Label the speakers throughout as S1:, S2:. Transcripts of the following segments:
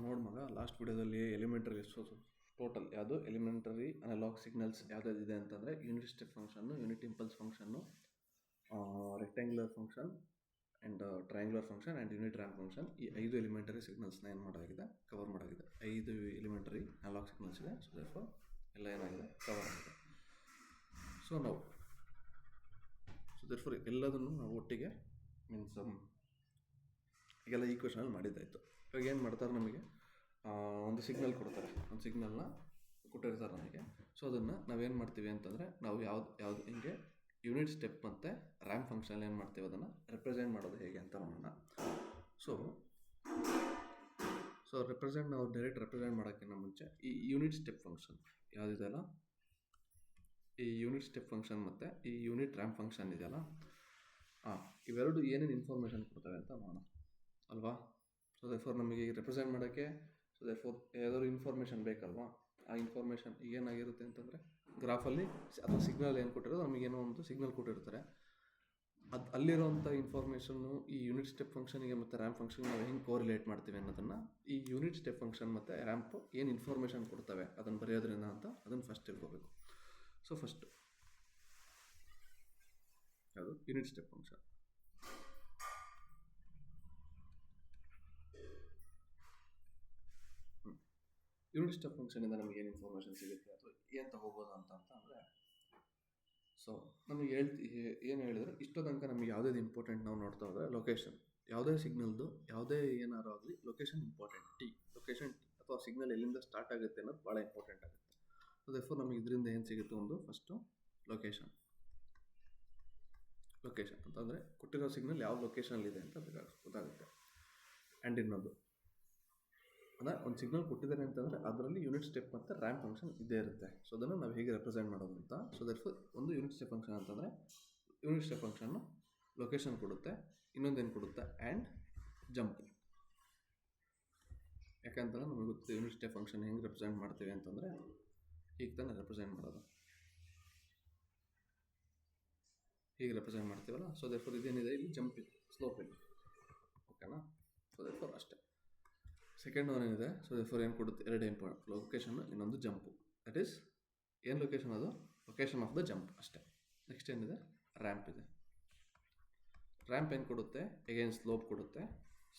S1: ನೋಡಿ ಮಗ, ಲಾಸ್ಟ್ ವಿಡಿಯೋದಲ್ಲಿ ಎಲಿಮೆಂಟರಿ ಟೋಟಲ್ ಯಾವುದು ಎಲಿಮೆಂಟರಿ ಅನಲಾಗ್ ಸಿಗ್ನಲ್ಸ್ ಯಾವುದಿದೆ ಅಂತಂದರೆ unit step function, unit impulse function, rectangular function and triangular function and unit ramp function. ಈ 5 ಎಲಿಮೆಂಟರಿ ಸಿಗ್ನಲ್ಸ್ನ ಏನು ಮಾಡಾಗಿದೆ, ಕವರ್ ಮಾಡಾಗಿದೆ. 5 ಎಲಿಮೆಂಟರಿ ಅನಲಾಗ್ ಸಿಗ್ನಲ್ಸ್ ಇದೆ. ಸೊ ದೇರ್ಫೋರ್ ಎಲ್ಲ ಏನಾಗಿದೆ, ಕವರ್ ಆಗಿದೆ. ಸೊ ದೇರ್ಫೋರ್ ಎಲ್ಲದನ್ನು ನಾವು ಒಟ್ಟಿಗೆ ಮೀನ್ಸ್ ಈಗೆಲ್ಲ ಈಕ್ವೇಷನಲ್ಲಿ ಮಾಡಿದ್ದಾಯಿತು. ಇವಾಗ ಏನು ಮಾಡ್ತಾರೆ, ನಮಗೆ ಒಂದು ಸಿಗ್ನಲ್ ಕೊಡ್ತಾರೆ, ಒಂದು ಸಿಗ್ನಲ್ನ ಕೊಟ್ಟಿರ್ತಾರೆ ನಮಗೆ. ಸೊ ಅದನ್ನು ನಾವೇನು ಮಾಡ್ತೀವಿ ಅಂತಂದರೆ, ನಾವು ಯಾವುದು ಹಿಂಗೆ ಯೂನಿಟ್ ಸ್ಟೆಪ್ ಮತ್ತು ರ್ಯಾಂಪ್ ಫಂಕ್ಷನ್ ಏನು ಮಾಡ್ತೀವಿ, ಅದನ್ನು ರೆಪ್ರೆಸೆಂಟ್ ಮಾಡೋದು ಹೇಗೆ ಅಂತ ನೋಡೋಣ. ಸೊ ನಾವು ಡೈರೆಕ್ಟ್ ರೆಪ್ರೆಸೆಂಟ್ ಮಾಡೋಕ್ಕಿಂತ ಮುಂಚೆ ಈ ಯೂನಿಟ್ ಸ್ಟೆಪ್ ಫಂಕ್ಷನ್ ಯಾವುದಿದೆಯಲ್ಲ, ಈ ಯೂನಿಟ್ ಸ್ಟೆಪ್ ಫಂಕ್ಷನ್ ಮತ್ತು ಈ ಯೂನಿಟ್ ರ್ಯಾಂಪ್ ಫಂಕ್ಷನ್ ಇದೆಯಲ್ಲ, ಇವೆರಡು ಏನೇನು ಇನ್ಫಾರ್ಮೇಷನ್ ಕೊಡ್ತವೆ ಅಂತ ನೋಡೋಣ ಅಲ್ವಾ. ಸೊ ದೇರ್ಫೋರ್ ನಮಗೆ ಈಗ ರೆಪ್ರೆಸೆಂಟ್ ಮಾಡೋಕ್ಕೆ ದೇರ್ಫೋರ್ ಯಾವ್ದಾದ್ರು ಇನ್ಫಾರ್ಮೇಷನ್ ಬೇಕಲ್ವಾ. ಆ ಇನ್ಫಾರ್ಮೇಷನ್ ಏನಾಗಿರುತ್ತೆ ಅಂತಂದರೆ, ಗ್ರಾಫಲ್ಲಿ ಅಥವಾ ಸಿಗ್ನಲ್ ಏನು ಕೊಟ್ಟಿರೋದು, ನಮಗೇನೋ ಒಂದು ಸಿಗ್ನಲ್ ಕೊಟ್ಟಿರ್ತಾರೆ. ಅಲ್ಲಿರೋಂಥ ಇನ್ಫಾರ್ಮೇಷನ್ನು ಈ ಯೂನಿಟ್ ಸ್ಟೆಪ್ ಫಂಕ್ಷನಿಗೆ ಮತ್ತು ರ್ಯಾಂಪ್ ಫಂಕ್ಷನ್ಗೆ ನಾವು ಹೆಂಗೆ ಕೋರಿಲೇಟ್ ಮಾಡ್ತೀವಿ ಅನ್ನೋದನ್ನು ಈ ಯೂನಿಟ್ ಸ್ಟೆಪ್ ಫಂಕ್ಷನ್ ಮತ್ತು ರ್ಯಾಂಪ್ ಏನು ಇನ್ಫಾರ್ಮೇಷನ್ ಕೊಡ್ತವೆ ಅದನ್ನು ಬರೆಯೋದ್ರಿಂದ ಅಂತ ಅದನ್ನು ಫಸ್ಟ್ ತಿಳ್ಕೋಬೇಕು. ಸೊ ಫಸ್ಟು ಯಾವುದು unit step function. Unit step ಫಂಕ್ಷನಿಂದ ನಮಗೆ ಏನು ಇನ್ಫಾರ್ಮೇಷನ್ ಸಿಗುತ್ತೆ ಅಥವಾ ಏನು ತಗೋಬೋದು ಅಂದರೆ, ಸೊ ನಮಗೆ ಏನು ಹೇಳಿದ್ರೆ, ಇಷ್ಟೋ ತನಕ ನಮಗೆ ಯಾವುದೇ ಇಂಪಾರ್ಟೆಂಟ್ ನಾವು ನೋಡ್ತಾ ಹೋದರೆ ಲೊಕೇಶನ್, ಯಾವುದೇ ಸಿಗ್ನಲ್ದು ಯಾವುದೇ ಏನಾರು ಆಗಲಿ ಲೊಕೇಶನ್ ಇಂಪಾರ್ಟೆಂಟ್. ಲೊಕೇಶನ್ ಅಥವಾ ಸಿಗ್ನಲ್ ಎಲ್ಲಿಂದ ಸ್ಟಾರ್ಟ್ ಆಗುತ್ತೆ ಅನ್ನೋದು ಭಾಳ ಇಂಪಾರ್ಟೆಂಟ್ ಆಗುತ್ತೆ. ಸೊ ದೇರ್ಫೋರ್ ನಮಗೆ ಇದರಿಂದ ಏನು ಸಿಗುತ್ತೆ, ಒಂದು ಫಸ್ಟು ಲೊಕೇಶನ್ ಅಂತಂದರೆ ಕೊಟ್ಟಿರೋ ಸಿಗ್ನಲ್ ಯಾವ ಲೊಕೇಶನಲ್ಲಿದೆ ಅಂತ ಗೊತ್ತಾಗುತ್ತೆ. ಆ್ಯಂಡ್ ಇನ್ನೊಂದು ಅಂದರೆ ಒಂದು ಸಿಗ್ನಲ್ ಕೊಟ್ಟಿದ್ದಾರೆ ಅಂತಂದರೆ ಅದರಲ್ಲಿ ಯೂನಿಟ್ ಸ್ಟೆಪ್ ಮತ್ತು ರ್ಯಾಂಪ್ ಫಂಕ್ಷನ್ ಇದ್ದೇ ಇರುತ್ತೆ. ಸೊ ಅದನ್ನು ನಾವು ಹೇಗೆ ರೆಪ್ರೆಸೆಂಟ್ ಮಾಡೋದು ಅಂತ. ಸೊ ದೇರ್ಫೋರ್ ಒಂದು ಯೂನಿಟ್ ಸ್ಟೆಪ್ ಫಂಕ್ಷನ್ ಅಂತಂದರೆ, ಯೂನಿಟ್ ಸ್ಟೆಪ್ ಫಂಕ್ಷನ್ನು ಲೊಕೇಶನ್ ಕೊಡುತ್ತೆ, ಇನ್ನೊಂದೇನು ಕೊಡುತ್ತೆ, ಆ್ಯಂಡ್ ಜಂಪ್. ಯಾಕಂತಂದರೆ ನಮಗೆ ಗೊತ್ತು ಯೂನಿಟ್ ಸ್ಟೆಪ್ ಫಂಕ್ಷನ್ ಹೆಂಗೆ ರೆಪ್ರೆಸೆಂಟ್ ಮಾಡ್ತೀವಿ ಅಂತಂದರೆ, ಹೀಗೆ ತಾನೇ ರೆಪ್ರೆಸೆಂಟ್ ಮಾಡೋದು, ಹೀಗೆ ರೆಪ್ರೆಸೆಂಟ್ ಮಾಡ್ತೀವಲ್ಲ. ಸೊ ದೇರ್ಫೋರ್ ಇದೇನಿದೆ, ಇಲ್ಲಿ ಜಂಪ್ ಇದೆ, ಸ್ಲೋಪ್ ಇದೆ, ಓಕೆನಾ. ಸೊ ದೇರ್ಫೋರ್ ಅಷ್ಟೇ. ಸೆಕೆಂಡ್ ಒನ್ ಏನಿದೆ, ಸೊ ದೇರ್ಫೋರ್ ಏನು ಕೊಡುತ್ತೆ, ಎರಡು ಇಂಪಾರ್ಟೆಂಟ್, ಲೊಕೇಶನ್ನು, ಇನ್ನೊಂದು ಜಂಪು. ದಟ್ ಈಸ್ ಏನು ಲೊಕೇಶನ್, ಅದು ಲೊಕೇಶನ್ ಆಫ್ ದ ಜಂಪ್ ಅಷ್ಟೇ. ನೆಕ್ಸ್ಟ್ ಏನಿದೆ, ರ್ಯಾಂಪ್ ಇದೆ. ರ್ಯಾಂಪ್ ಏನು ಕೊಡುತ್ತೆ, ಎಗೇನ್ ಸ್ಲೋಪ್ ಕೊಡುತ್ತೆ.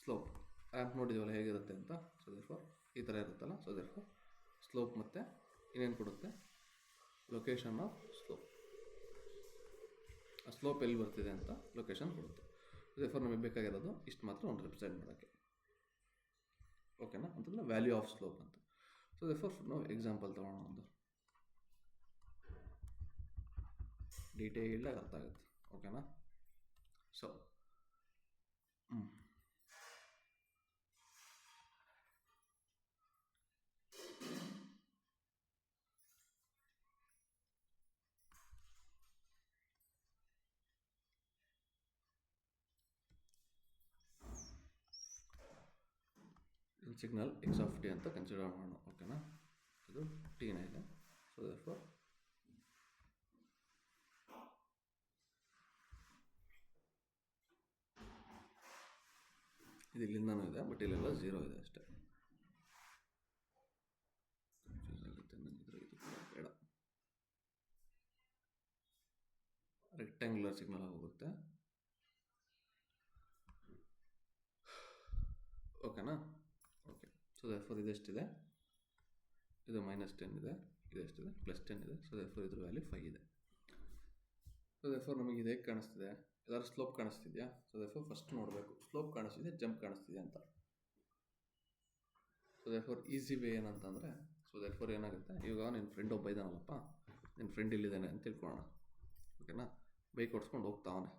S1: ಸ್ಲೋಪ್ ರ್ಯಾಂಪ್ ನೋಡಿದ್ದೀವಲ್ಲ ಹೇಗಿರುತ್ತೆ ಅಂತ. ಸೊ ದೇರ್ಫೋರ್ ಈ ಥರ ಇರುತ್ತಲ್ಲ. ಸೊ ದೇರ್ಫೋರ್ ಸ್ಲೋಪ್ ಮತ್ತು ಇನ್ನೇನು ಕೊಡುತ್ತೆ, ಲೊಕೇಶನ್ ಆಫ್ ಸ್ಲೋಪ್. ಆ ಸ್ಲೋಪ್ ಎಲ್ಲಿ ಬರ್ತಿದೆ ಅಂತ ಲೊಕೇಶನ್ ಕೊಡುತ್ತೆ. ದೇರ್ಫೋರ್ ನಮಗೆ ಬೇಕಾಗಿರೋದು ಇಷ್ಟು ಮಾತ್ರ ಒಂದು ರೆಪ್ರೆಸೆಂಟ್ ಮಾಡೋಕ್ಕೆ, ಓಕೆನಾ, ಅಂತಂದರೆ ವ್ಯಾಲ್ಯೂ ಆಫ್ ಸ್ಲೋಪ್ ಅಂತ. ಸೊ ದೇರ್ಫೋರ್ ನಾವು ಎಕ್ಸಾಂಪಲ್ ತೊಗೊಳ್ಳೋಣ, ಒಂದು ಡೀಟೇಲ್ಡಾಗಿ ಅರ್ಥ ಆಗುತ್ತೆ, ಓಕೆನಾ. So signal X of T ಅಂತ ಕನ್ಸಿಡರ್ ಮಾಡೋಣ, ಓಕೆನಾ. ಇದು ಟಿನ ಇದೆ. ಸೊ ದೇರ್ಫೋರ್ ಇದು ಇಲ್ಲಿಂದನೂ ಇದೆ, ಬಟ್ ಇಲ್ಲೆಲ್ಲ 0 ಇದೆ ಅಷ್ಟೇ. ಕನ್ಫ್ಯೂಸ್ ಆಗುತ್ತೆ ನನಗಿದ್ರೆ, ಇದು ಬೇಡ. ರೆಕ್ಟ್ಯಾಂಗ್ಯುಲರ್ ಸಿಗ್ನಲ್ ಹೋಗುತ್ತೆ, ಓಕೆನಾ. ಓಕೆ. ಸೊ ದೇರ್ಫೋರ್ ಇದೆಷ್ಟಿದೆ, ಇದು -10 ಇದೆ, ಇದೆಷ್ಟಿದೆ, +10 ಇದೆ. ಸೊ ದೇರ್ಫೋರ್ ಇದ್ರ ವ್ಯಾಲ್ಯೂ 5 ಇದೆ. ಸೊ ದೇರ್ಫೋರ್ ನಮಗೆ ಇದು ಹೇಗೆ ಕಾಣಿಸ್ತಿದೆ, ಎಲ್ಲರೂ ಸ್ಲೋಪ್ ಕಾಣಿಸ್ತಿದೆಯಾ. ಸೊ ದೇರ್ಫೋರ್ ಫಸ್ಟ್ ನೋಡಬೇಕು, ಸ್ಲೋಪ್ ಕಾಣಿಸ್ತಿದೆ, ಜಂಪ್ ಕಾಣಿಸ್ತಿದೆ ಅಂತ. ಸೊ ದೇರ್ಫೋರ್ ಈಸಿ ವೇ ಏನಂತಂದರೆ, ಸೊ ದೇರ್ಫೋರ್ ಏನಾಗುತ್ತೆ, ಇವಾಗ ನಿನ್ನ ಫ್ರೆಂಡ್ ಒಬ್ಬ ಇದ್ದಾನಲ್ಲಪ್ಪ, ನಿನ್ನ ಫ್ರೆಂಡ್ ಇಲ್ಲಿದ್ದಾನೆ ಅಂತ ತಿಳ್ಕೊಳ್ಳೋಣ, ಓಕೆನಾ. ಬೈಕ್ ಓಡಿಸ್ಕೊಂಡು ಹೋಗ್ತಾವನೆ.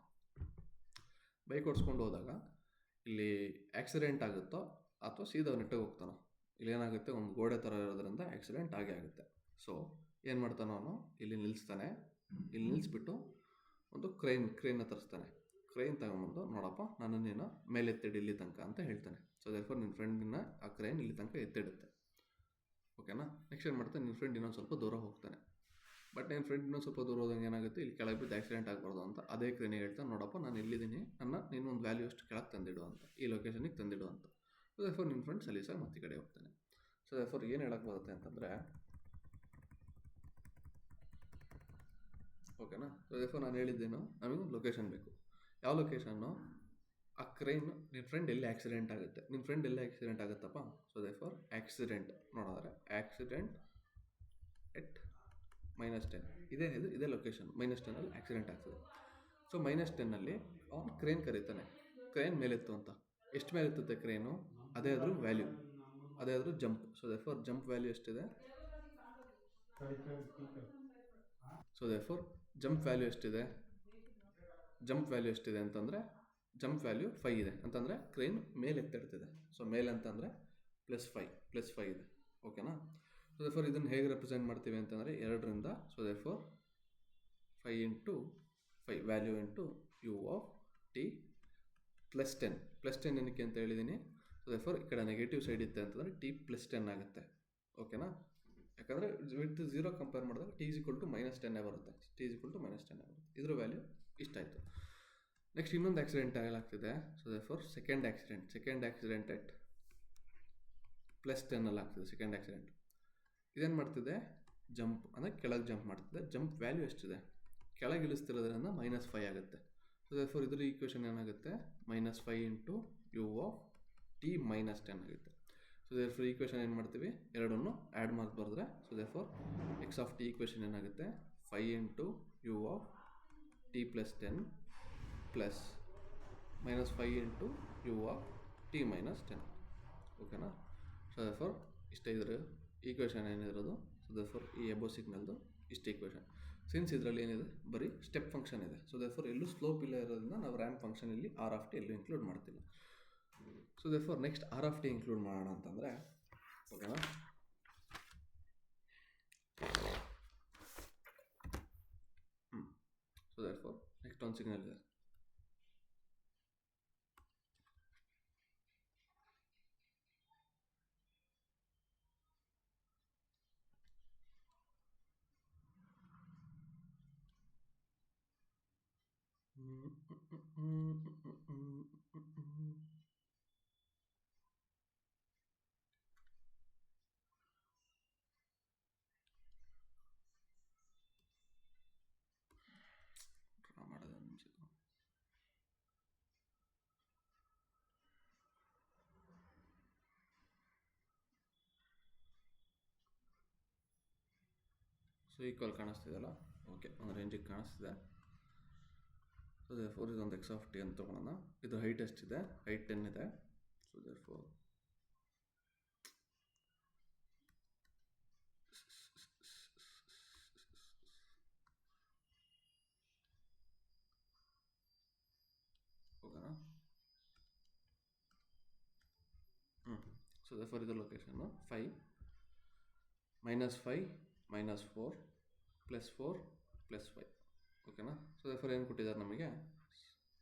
S1: ಬೈಕ್ ಓಡಿಸ್ಕೊಂಡು ಹೋದಾಗ ಇಲ್ಲಿ ಆಕ್ಸಿಡೆಂಟ್ ಆಗುತ್ತೋ ಅಥವಾ ಸೀದಾ ನೆಟ್ಟಗೆ ಹೋಗ್ತಾನೋ, ಇಲ್ಲೇನಾಗುತ್ತೆ, ಒಂದು ಗೋಡೆ ಥರ ಇರೋದ್ರಿಂದ ಆಕ್ಸಿಡೆಂಟ್ ಆಗೇ ಆಗುತ್ತೆ. ಸೊ ಏನು ಮಾಡ್ತಾನೋ ಅವನು, ಇಲ್ಲಿ ನಿಲ್ಲಿಸ್ತಾನೆ. ಇಲ್ಲಿ ನಿಲ್ಲಿಸ್ಬಿಟ್ಟು ಒಂದು ಕ್ರೈನ್ನ ತರಿಸ್ತಾನೆ. ಕ್ರೈನ್ ತಗೊಂಬಂದು, ನೋಡಪ್ಪ ನಾನು ನೀನು ಮೇಲೆ ಎತ್ತಿಡು ಇಲ್ಲಿ ತನಕ ಅಂತ ಹೇಳ್ತಾನೆ. ಸೊ ದೇರ್ಫೋರ್ ನಿನ್ನ ಫ್ರೆಂಡಿನ ಆ ಕ್ರೈನ್ ಇಲ್ಲಿ ತನಕ ಎತ್ತಿಡುತ್ತೆ, ಓಕೆನಾ. ನೆಕ್ಸ್ಟ್ ಏನು ಮಾಡ್ತಾನೆ, ನಿನ್ನ ಫ್ರೆಂಡ್ ಇನ್ನೊಂದು ಸ್ವಲ್ಪ ದೂರ ಹೋಗ್ತಾನೆ. ಬಟ್ ನಿನ್ನ ಫ್ರೆಂಡ್ ಇನ್ನೊಂದು ಸ್ವಲ್ಪ ದೂರ ಹೋದಂಗೆ ಏನಾಗುತ್ತೆ, ಇಲ್ಲಿ ಕೆಳಗೆ ಬಿದ್ದು ಆಕ್ಸಿಡೆಂಟ್ ಆಗಬಾರ್ದು ಅಂತ ಅದೇ ಕ್ರೇನಿಗೆ ಹೇಳ್ತಾನೆ, ನೋಡಪ್ಪ ನಾನು ಇಲ್ಲಿದ್ದೀನಿ, ನೀನು ಒಂದು ವ್ಯಾಲ್ಯೂ ಅಷ್ಟು ಕೆಳಗೆ ತಂದಿಡು ಅಂತ, ಈ ಲೊಕೇಶನಿಗೆ ತಂದಿಡು ಅಂತ. ದೇರ್ಫೋರ್ ನಿಮ್ಮ ಫ್ರೆಂಡ್ ಸಲೀಸಾಗಿ ಮತ್ತೆ ಈ ಕಡೆ ಹೋಗ್ತಾನೆ. ಸೊ ದೇರ್ಫೋರ್ ಏನು ಹೇಳಕ್ಕೆ ಬರುತ್ತೆ ಅಂತಂದರೆ, ಓಕೆನಾ. ಸೊ ದೇರ್ಫೋರ್ ನಾನು ಹೇಳಿದ್ದೇನು, ನಮಗೆ ಲೊಕೇಶನ್ ಬೇಕು. ಯಾವ ಲೊಕೇಶನ್ನು? ಆ ಕ್ರೈನ್ ನಿನ್ನ ಫ್ರೆಂಡ್ ಎಲ್ಲಿ ಆಕ್ಸಿಡೆಂಟ್ ಆಗುತ್ತೆ, ನಿನ್ನ ಫ್ರೆಂಡ್ ಎಲ್ಲಿ ಆಕ್ಸಿಡೆಂಟ್ ಆಗುತ್ತಪ್ಪ. ಸೊ ದೇರ್ಫೋರ್ ಆಕ್ಸಿಡೆಂಟ್ ನೋಡೋದ್ರೆ ಆಕ್ಸಿಡೆಂಟ್ ಎಟ್ -10 ಇದೇ ಲೊಕೇಶನ್. -10 ಆಕ್ಸಿಡೆಂಟ್ ಆಗ್ತದೆ. ಸೊ -10 ಅವನು ಕ್ರೇನ್ ಕರೀತಾನೆ, ಕ್ರೇನ್ ಮೇಲೆತ್ತು ಅಂತ. ಎಷ್ಟು ಮೇಲೆತ್ತುತ್ತೆ ಕ್ರೇನು? ಅದೇ ಅದ್ರ ವ್ಯಾಲ್ಯೂ, ಅದೇ ಅದ್ರ jump. So therefore jump value ಎಷ್ಟಿದೆ? ಸೊ ದೇರ್ಫೋರ್ ಜಂಪ್ ವ್ಯಾಲ್ಯೂ ಎಷ್ಟಿದೆ? ಜಂಪ್ ವ್ಯಾಲ್ಯೂ ಎಷ್ಟಿದೆ ಅಂತಂದರೆ ಜಂಪ್ ವ್ಯಾಲ್ಯೂ 5 ಇದೆ ಅಂತಂದರೆ ಕ್ರೇನ್ ಮೇಲೆ ಎತ್ತಿಡ್ತಿದೆ. ಸೊ ಮೇಲೆ ಅಂತಂದರೆ +5 ಇದೆ. ಓಕೆನಾ. ಸೊ ದೇರ್ಫೋರ್ ಇದನ್ನು ಹೇಗೆ ರೆಪ್ರೆಸೆಂಟ್ ಮಾಡ್ತೀವಿ ಅಂತಂದರೆ 2ರಿಂದ. So therefore 5 × 5 value into u of t +10. +10 ಏನಕ್ಕೆ ಅಂತ ಹೇಳಿದ್ದೀನಿ. ಸೊ ದೇರ್ಫೋರ್ ಈ ಕಡೆ ನೆಗೆಟಿವ್ ಸೈಡ್ ಇತ್ತೆ ಅಂತಂದರೆ t +10 ಆಗುತ್ತೆ. ಓಕೆನಾ. ಯಾಕಂದರೆ ವಿತ್ 0 ಕಂಪೇರ್ ಮಾಡಿದಾಗ t -10 ಬರುತ್ತೆ. t -10 ಬರುತ್ತೆ. ಇದ್ರ ವ್ಯಾಲ್ಯೂ ಇಷ್ಟಾಯಿತು. ನೆಕ್ಸ್ಟ್ ಇನ್ನೊಂದು ಆಕ್ಸಿಡೆಂಟ್ ಆಗಲಾಗ್ತಿದೆ. So therefore second accident at +10 ಆಗ್ತಿದೆ. ಸೆಕೆಂಡ್ ಆಕ್ಸಿಡೆಂಟ್ ಇದೇನು ಮಾಡ್ತಿದೆ? ಜಂಪ್ ಅಂದರೆ ಕೆಳಗೆ ಜಂಪ್ ಮಾಡ್ತಿದೆ. ಜಂಪ್ ವ್ಯಾಲ್ಯೂ ಎಷ್ಟಿದೆ? ಕೆಳಗೆ ಇಳಿಸ್ತಿರೋದ್ರಿಂದ -5 ಆಗುತ್ತೆ. ಸೊ ದೇರ್ಫೋರ್ ಇದ್ರ ಈಕ್ವೇಷನ್ ಏನಾಗುತ್ತೆ? -5 × u ಆಫ್ t -10 ಆಗುತ್ತೆ. ಸೊ ದೇರ್ಫೋರ್ ಈಕ್ವೇಷನ್ ಏನು ಮಾಡ್ತೀವಿ? ಎರಡನ್ನು ಆ್ಯಡ್ ಮಾಡಿ ಬರೆದ್ರೆ, so therefore x of t equation ಏನಾಗುತ್ತೆ? 5 × u of t +10 plus -5 × u of t -10. ಓಕೆನಾ. ಸೊ ದೇರ್ಫೋರ್ ಇಷ್ಟ ಇದ್ರೆ ಈಕ್ವೇಷನ್ ಏನಿರೋದು. ಸೊ ದೇರ್ಫೋರ್ ಈ ಎಬೋ ಸಿಗ್ನಲ್ದು ಇಷ್ಟು ಈಕ್ವೇಷನ್. ಸಿನ್ಸ್ ಇದರಲ್ಲಿ ಏನಿದೆ? ಬರೀ ಸ್ಟೆಪ್ ಫಂಕ್ಷನ್ ಇದೆ. ಸೊ ದೇರ್ಫೋರ್ ಎಲ್ಲೂ ಸ್ಲೋಪ್ ಇಲ್ಲ ಇರೋದ್ರಿಂದ ನಾವು ರ್ಯಾಂಪ್ ಫಂಕ್ಷನ್ ಇಲ್ಲಿ r ಆಫ್ t ಎಲ್ಲೂ ಇನ್ಕ್ಲೂಡ್ ಮಾಡ್ತಿಲ್ಲ. So therefore next r of t include ಮಾಡೋಣ ಅಂತಂದರೆ, ಓಕೆನಾ. ಸೊ ದೇರ್ಫೋರ್ ನೆಕ್ಸ್ಟ್ ಒಂದು ಸಿಗ್ನಲ್ ಇದೆ. ಸೊ ಈಕ್ವಲ್ ಕಾಣಿಸ್ತಿದೆಯಲ್ಲ. ಓಕೆ, ಒಂದು ರೇಂಜಿಗೆ ಕಾಣಿಸ್ತಿದೆ. ಸೊ ದೇರ್ಫೋರ್ ಇದೊಂದು x ಆಫ್ t ಅಂತ ತೊಗೊಳೋಣ. ಇದು ಹೈಟ್ ಎಷ್ಟಿದೆ? ಹೈಟ್ 10 ಇದೆ. ಸೊ ದೇರ್ಫೋರ್ ಓಕೆನಾ. ಸೊ ದೇರ್ಫೋರ್ ಇದು ಲೊಕೇಶನ್ನು 5 -5 -4 +4 +5. ಓಕೆನಾ. ಸೊ ದೇರ್ಫೋರ್ ಏನು ಕೊಟ್ಟಿದ್ದಾರೆ ನಮಗೆ?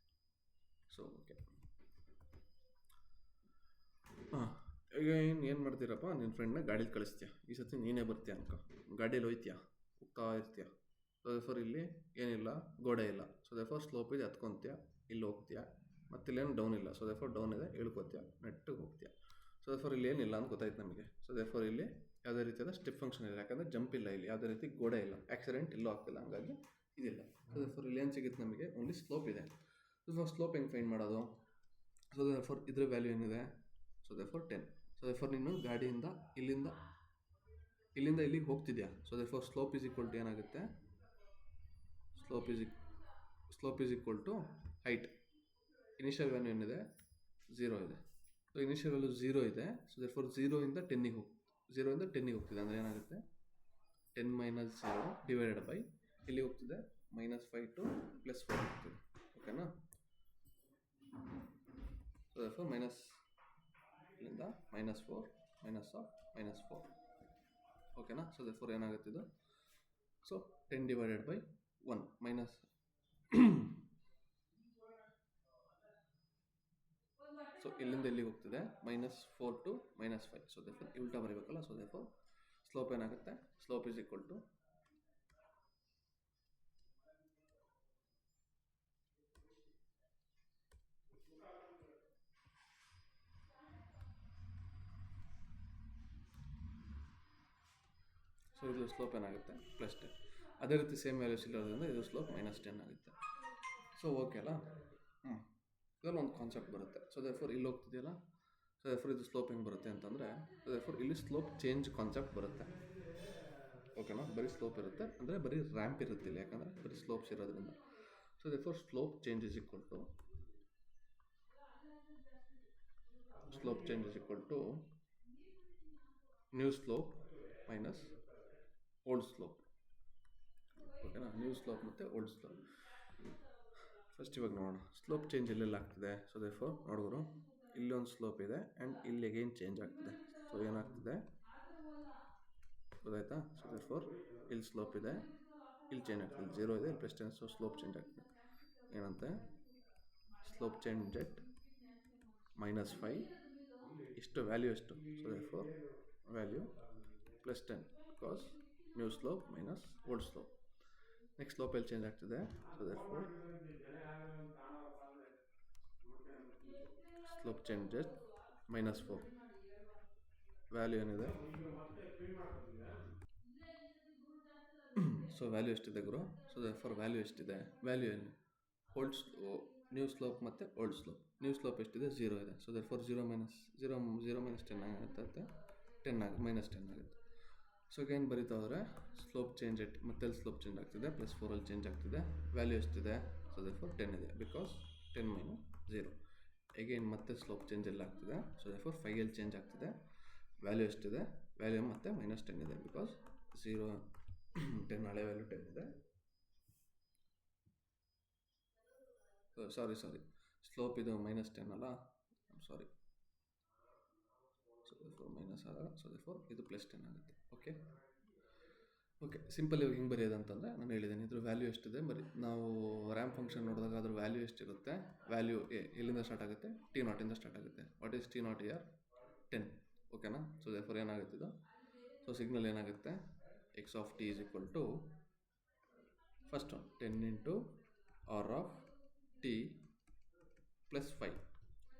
S1: ಸೊ ಓಕೆ, ಈಗ ಏನು ಮಾಡ್ತೀರಪ್ಪ? ನಿನ್ನ ಫ್ರೆಂಡ್ನ ಗಾಡೀಲಿ ಕಳಿಸ್ತೀಯ. ಈ ಸತಿ ನೀನೇ ಬರ್ತೀಯ ಅನ್ಕೋ. ಗಾಡೀಲಿ ಹೋಗ್ತೀಯ, ಹೋಗ್ತಾ ಇರ್ತೀಯ. ಸೊ ದೇರ್ಫೋರ್ ಇಲ್ಲಿ ಏನಿಲ್ಲ, ಗೋಡೆ ಇಲ್ಲ. ಸೊ ದೇರ್ಫೋರ್ ಸ್ಲೋಪ್ ಇದೆ, ಹತ್ಕೊತೀಯ, ಇಲ್ಲಿ ಹೋಗ್ತೀಯ. ಮತ್ತು ಇಲ್ಲೇನು ಡೌನ್ ಇಲ್ಲ. ಸೊ ದೇರ್ಫೋರ್ ಡೌನ್ ಇದೆ, ಇಳ್ಕೊತೀಯ, ನೆಟ್ಟಿಗೆ ಹೋಗ್ತೀಯ. ಸೊ ದೇರ್ಫೋರ್ ಇಲ್ಲಿ ಏನಿಲ್ಲ ಅಂತ ಗೊತ್ತಾಯ್ತು ನಮಗೆ. ಸೊ ದೇರ್ಫೋರ್ ಇಲ್ಲಿ ಯಾವುದೇ ರೀತಿಯಾದ ಸ್ಟೆಪ್ ಫಂಕ್ಷನ್ ಇಲ್ಲ, ಯಾಕಂದರೆ ಜಂಪ್ ಇಲ್ಲ, ಇಲ್ಲಿ ಯಾವುದೇ ರೀತಿ ಗೋಡೆ ಇಲ್ಲ, ಆಕ್ಸಿಡೆಂಟ್ ಎಲ್ಲೂ ಆಗ್ತಿಲ್ಲ, ಹಂಗಾಗಿ ಇದಿಲ್ಲ. ಸೊ ದೇರ್ಫೋರ್ ಇಲ್ಲಿ ಏನು ಸಿಗುತ್ತೆ ನಮಗೆ? ಓನ್ಲಿ ಸ್ಲೋಪ್ ಇದೆ. ಸೊ ಸ್ಲೋಪ್ ಹೆಂಗೆ ಫೈಂಡ್ ಮಾಡೋದು? ಸೊ ದೇರ್ಫೋರ್ ಇದ್ರ ವ್ಯಾಲ್ಯೂ ಏನಿದೆ? So therefore 10. ಸೊ ದೇರ್ಫೋರ್ ನೀನು ಗಾಡಿಯಿಂದ ಇಲ್ಲಿಂದ ಇಲ್ಲಿಗೆ ಹೋಗ್ತಿದ್ಯಾ. So therefore slope is equal to ಏನಾಗುತ್ತೆ? Slope is equal to height. Initial value ಏನಿದೆ? 0 ಇದೆ. ಸೊ ಇನಿಷಿಯಲ್ ವ್ಯಾಲ್ಯೂ 0 ಇದೆ. ಸೊ ದೇರ್ಫೋರ್ 0ಯಿಂದ 10ಗೆ ಹೋಗ್ತಿದೆ. ಅಂದರೆ ಏನಾಗುತ್ತೆ? 10 - 0 ಡಿವೈಡೆಡ್ ಬೈ ಇಲ್ಲಿ ಹೋಗ್ತಿದೆ -5 to +4 ಹೋಗ್ತಿದೆ. ಓಕೆನಾ. ಸೊ ದೇರ್ಫೋರ್ ಇಲ್ಲಿಂದ -4 -4 ಓಕೆನಾ. ಸೊ ದೇರ್ಫೋರ್ ಏನಾಗುತ್ತಿದ್ದು? So 10 divided by 1 minus so ಇಲ್ಲಿಂದ ಎಲ್ಲಿಗೆ ಹೋಗ್ತಿದೆ? -4 to -5. ಸೊ ದೇರ್ಫೋರ್ ಉಲ್ಟಾ ಬರೀಬೇಕಲ್ಲ. ಸೊ ದೇರ್ಫೋರ್ ಸ್ಲೋಪ್ ಏನಾಗುತ್ತೆ? Slope is equal to so ಇದು ಸ್ಲೋಪ್ ಏನಾಗುತ್ತೆ +10. ಅದೇ ರೀತಿ ಸೇಮ್ ವ್ಯಾಲ್ಯೂಸ್ ಇರೋದ್ರಿಂದ ಇದು ಸ್ಲೋಪ್ -10 ಆಗುತ್ತೆ. ಸೊ ಓಕೆ ಅಲ್ಲ. ಇದರಲ್ಲಿ ಒಂದು ಕಾನ್ಸೆಪ್ಟ್ ಬರುತ್ತೆ. ಸೊ ದೇರ್ಫೋರ್ ಇಲ್ಲಿ ಹೋಗ್ತಿದೆಯಲ್ಲ, ಸೊ ದೇರ್ಫೋರ್ ಇದು ಸ್ಲೋಪ್ ಹೆಂಗೆ ಬರುತ್ತೆ ಅಂತಂದರೆ, ಸೊ ದೇರ್ಫೋರ್ ಇಲ್ಲಿ ಸ್ಲೋಪ್ ಚೇಂಜ್ ಕಾನ್ಸೆಪ್ಟ್ ಬರುತ್ತೆ. ಓಕೆನಾ, ಬರೀ ಸ್ಲೋಪ್ ಇರುತ್ತೆ ಅಂದರೆ ಬರೀ ರ್ಯಾಂಪ್ ಇರುತ್ತಿಲ್ಲ, ಯಾಕಂದರೆ ಬರೀ ಸ್ಲೋಪ್ಸ್ ಇರೋದ್ರಿಂದ. So therefore slope change is equal to new slope minus old slope. ಓಕೆನಾ, ನ್ಯೂ ಸ್ಲೋಪ್ ಮತ್ತು ಓಲ್ಡ್ ಸ್ಲೋಪ್. ಫಸ್ಟ್ ಇವಾಗ ನೋಡೋಣ ಸ್ಲೋಪ್ ಚೇಂಜ್ ಎಲ್ಲೆಲ್ಲ ಆಗ್ತಿದೆ. ಸೊ ದೇರ್ಫೋರ್ ನೋಡಿದ್ರು ಇಲ್ಲಿ ಒಂದು ಸ್ಲೋಪ್ ಇದೆ ಆ್ಯಂಡ್ ಇಲ್ಲಿ ಅಗೇನ್ ಚೇಂಜ್ ಆಗ್ತಿದೆ. ಸೊ ಏನಾಗ್ತಿದೆ ಗೊತ್ತಾಯ್ತಾ? ಸೊ ದೇರ್ಫೋರ್ ಇಲ್ಲಿ ಸ್ಲೋಪ್ ಇದೆ, ಇಲ್ಲಿ ಚೇಂಜ್ ಆಗ್ತದೆ, 0 ಇದೆ, ಇಲ್ಲಿ +10. ಸೊ ಸ್ಲೋಪ್ ಚೇಂಜ್ ಆಗ್ತದೆ. ಏನಂತೆ ಸ್ಲೋಪ್ ಚೇಂಜ್ ಎಟ್ -5 ಇಷ್ಟು ವ್ಯಾಲ್ಯೂ ಎಷ್ಟು? So therefore value +10 because new slope minus old slope. Next slope ಎಲ್ಲಿ ಚೇಂಜ್ ಆಗ್ತಿದೆ? ಸೊ ದೇರ್ಫೋರ್ ಸ್ಲೋಪ್ ಚೇಂಜ್ ಎಟ್ -4 ವ್ಯಾಲ್ಯೂ ಏನಿದೆ? ಸೊ ವ್ಯಾಲ್ಯೂ ಎಷ್ಟಿದೆ ಗುರು? ಸೊ ದೇರ್ಫೋರ್ ವ್ಯಾಲ್ಯೂ ಎಷ್ಟಿದೆ? ವ್ಯಾಲ್ಯೂ ಏನು? ನ್ಯೂ ಸ್ಲೋಪ್ ಮತ್ತು ಓಲ್ಡ್ ಸ್ಲೋಪ್. ನ್ಯೂ ಸ್ಲೋಪ್ ಎಷ್ಟಿದೆ? 0 ಇದೆ. ಸೊ ದೇರ್ಫೋರ್ 0 - 10 ಆಗುತ್ತೆ, -10 ಆಗುತ್ತೆ. ಸೊ ಏನು ಬರೀತಾ ಹೋದರೆ ಸ್ಲೋಪ್ ಚೇಂಜ್ ಎಟ್ ಮತ್ತೆ ಸ್ಲೋಪ್ ಚೇಂಜ್ ಆಗ್ತಿದೆ, +4 ಚೇಂಜ್ ಆಗ್ತಿದೆ. ವ್ಯಾಲ್ಯೂ ಎಷ್ಟಿದೆ? ಸೊ ದೇರ್ಫೋರ್ 10 ಇದೆ ಬಿಕಾಸ್ 10 - 0. ಅಗೇನ್ ಮತ್ತೆ ಸ್ಲೋಪ್ ಚೇಂಜ್ ಎಲ್ಲ ಆಗ್ತಿದೆ. ಸೊ ದೇರ್ಫೋರ್ 5 ಚೇಂಜ್ ಆಗ್ತಿದೆ. ವ್ಯಾಲ್ಯೂ ಎಷ್ಟಿದೆ? ವ್ಯಾಲ್ಯೂ ಮತ್ತೆ -10 ಇದೆ ಬಿಕಾಸ್ 0 10 ಹಳೆ ವ್ಯಾಲ್ಯೂ 10 ಇದೆ. ಸಾರಿ ಸ್ಲೋಪ್ ಇದು -10 ಅಲ್ಲ, ಸಾರಿ. ಸೊ ದೇರ್ಫೋರ್ ಮೈನಸ್ ಆದಾಗ ಸೊ ದೇರ್ಫೋರ್ ಇದು +10 ಆಗುತ್ತೆ. ಓಕೆ ಸಿಂಪಲ್ ಇವಾಗ ಹಿಂಗೆ ಬರೆಯೋದು ಅಂತಂದರೆ ನಾನು ಹೇಳಿದ್ದೀನಿ ಇದ್ರ ವ್ಯಾಲ್ಯೂ ಎಷ್ಟಿದೆ ಬರೀ ನಾವು ರ್ಯಾಂಪ್ ಫಂಕ್ಷನ್ ನೋಡಿದಾಗ ಅದ್ರ ವ್ಯಾಲ್ಯೂ ಎಷ್ಟಿರುತ್ತೆ? ವ್ಯಾಲ್ಯೂ ಎಲ್ಲಿಂದ ಸ್ಟಾರ್ಟ್ ಆಗುತ್ತೆ? T0 ಸ್ಟಾರ್ಟ್ ಆಗುತ್ತೆ. What is T0 year? 10. ಓಕೆನಾ? ಸೊ ದೇರ್ಫೋರ್ ಏನಾಗುತ್ತೆ ಇದು? ಸೊ ಸಿಗ್ನಲ್ ಏನಾಗುತ್ತೆ? x of t is equal to first 10 into r of t +5,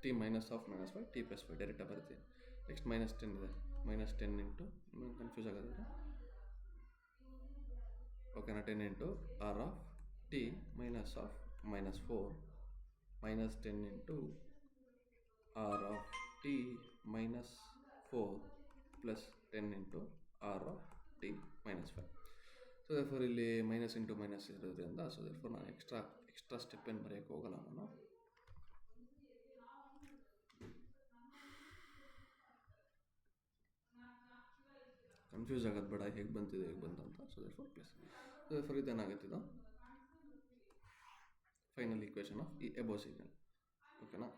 S1: t minus of -5, t +5 ಡೈರೆಕ್ಟಾಗಿ ಬರ್ತೀವಿ. ನೆಕ್ಸ್ಟ್ -10 ಇದೆ, -10 ಇಂಟು ಕನ್ಫ್ಯೂಸ್ ಆಗೋದ್ರೆ ಓಕೆನಾ, 10 into r of t minus of -4 -10 into r of t -4 plus 10 into r of t -5. So therefore ಇಲ್ಲಿ minus into minus ಇರೋದ್ರಿಂದ so therefore ನಾನು extra step ಏನು ಬರೆಯೋಕ್ಕೆ ಹೋಗಲ್ಲ. ನಾನು ಕನ್ಫ್ಯೂಸ್ ಆಗೋದು ಬೇಡ, ಹೇಗೆ ಬಂತು ಅಂತ. ಸೊ ದೇರ್ಫೋರ್ ಇದೇನಾಗುತ್ತಿದ್ದು ಫೈನಲ್ ಈಕ್ವೇಷನ್ ಆಫ್ ಈ ಎಬೋ ಸಿಗ್ನಲ್. ಓಕೆನಾ?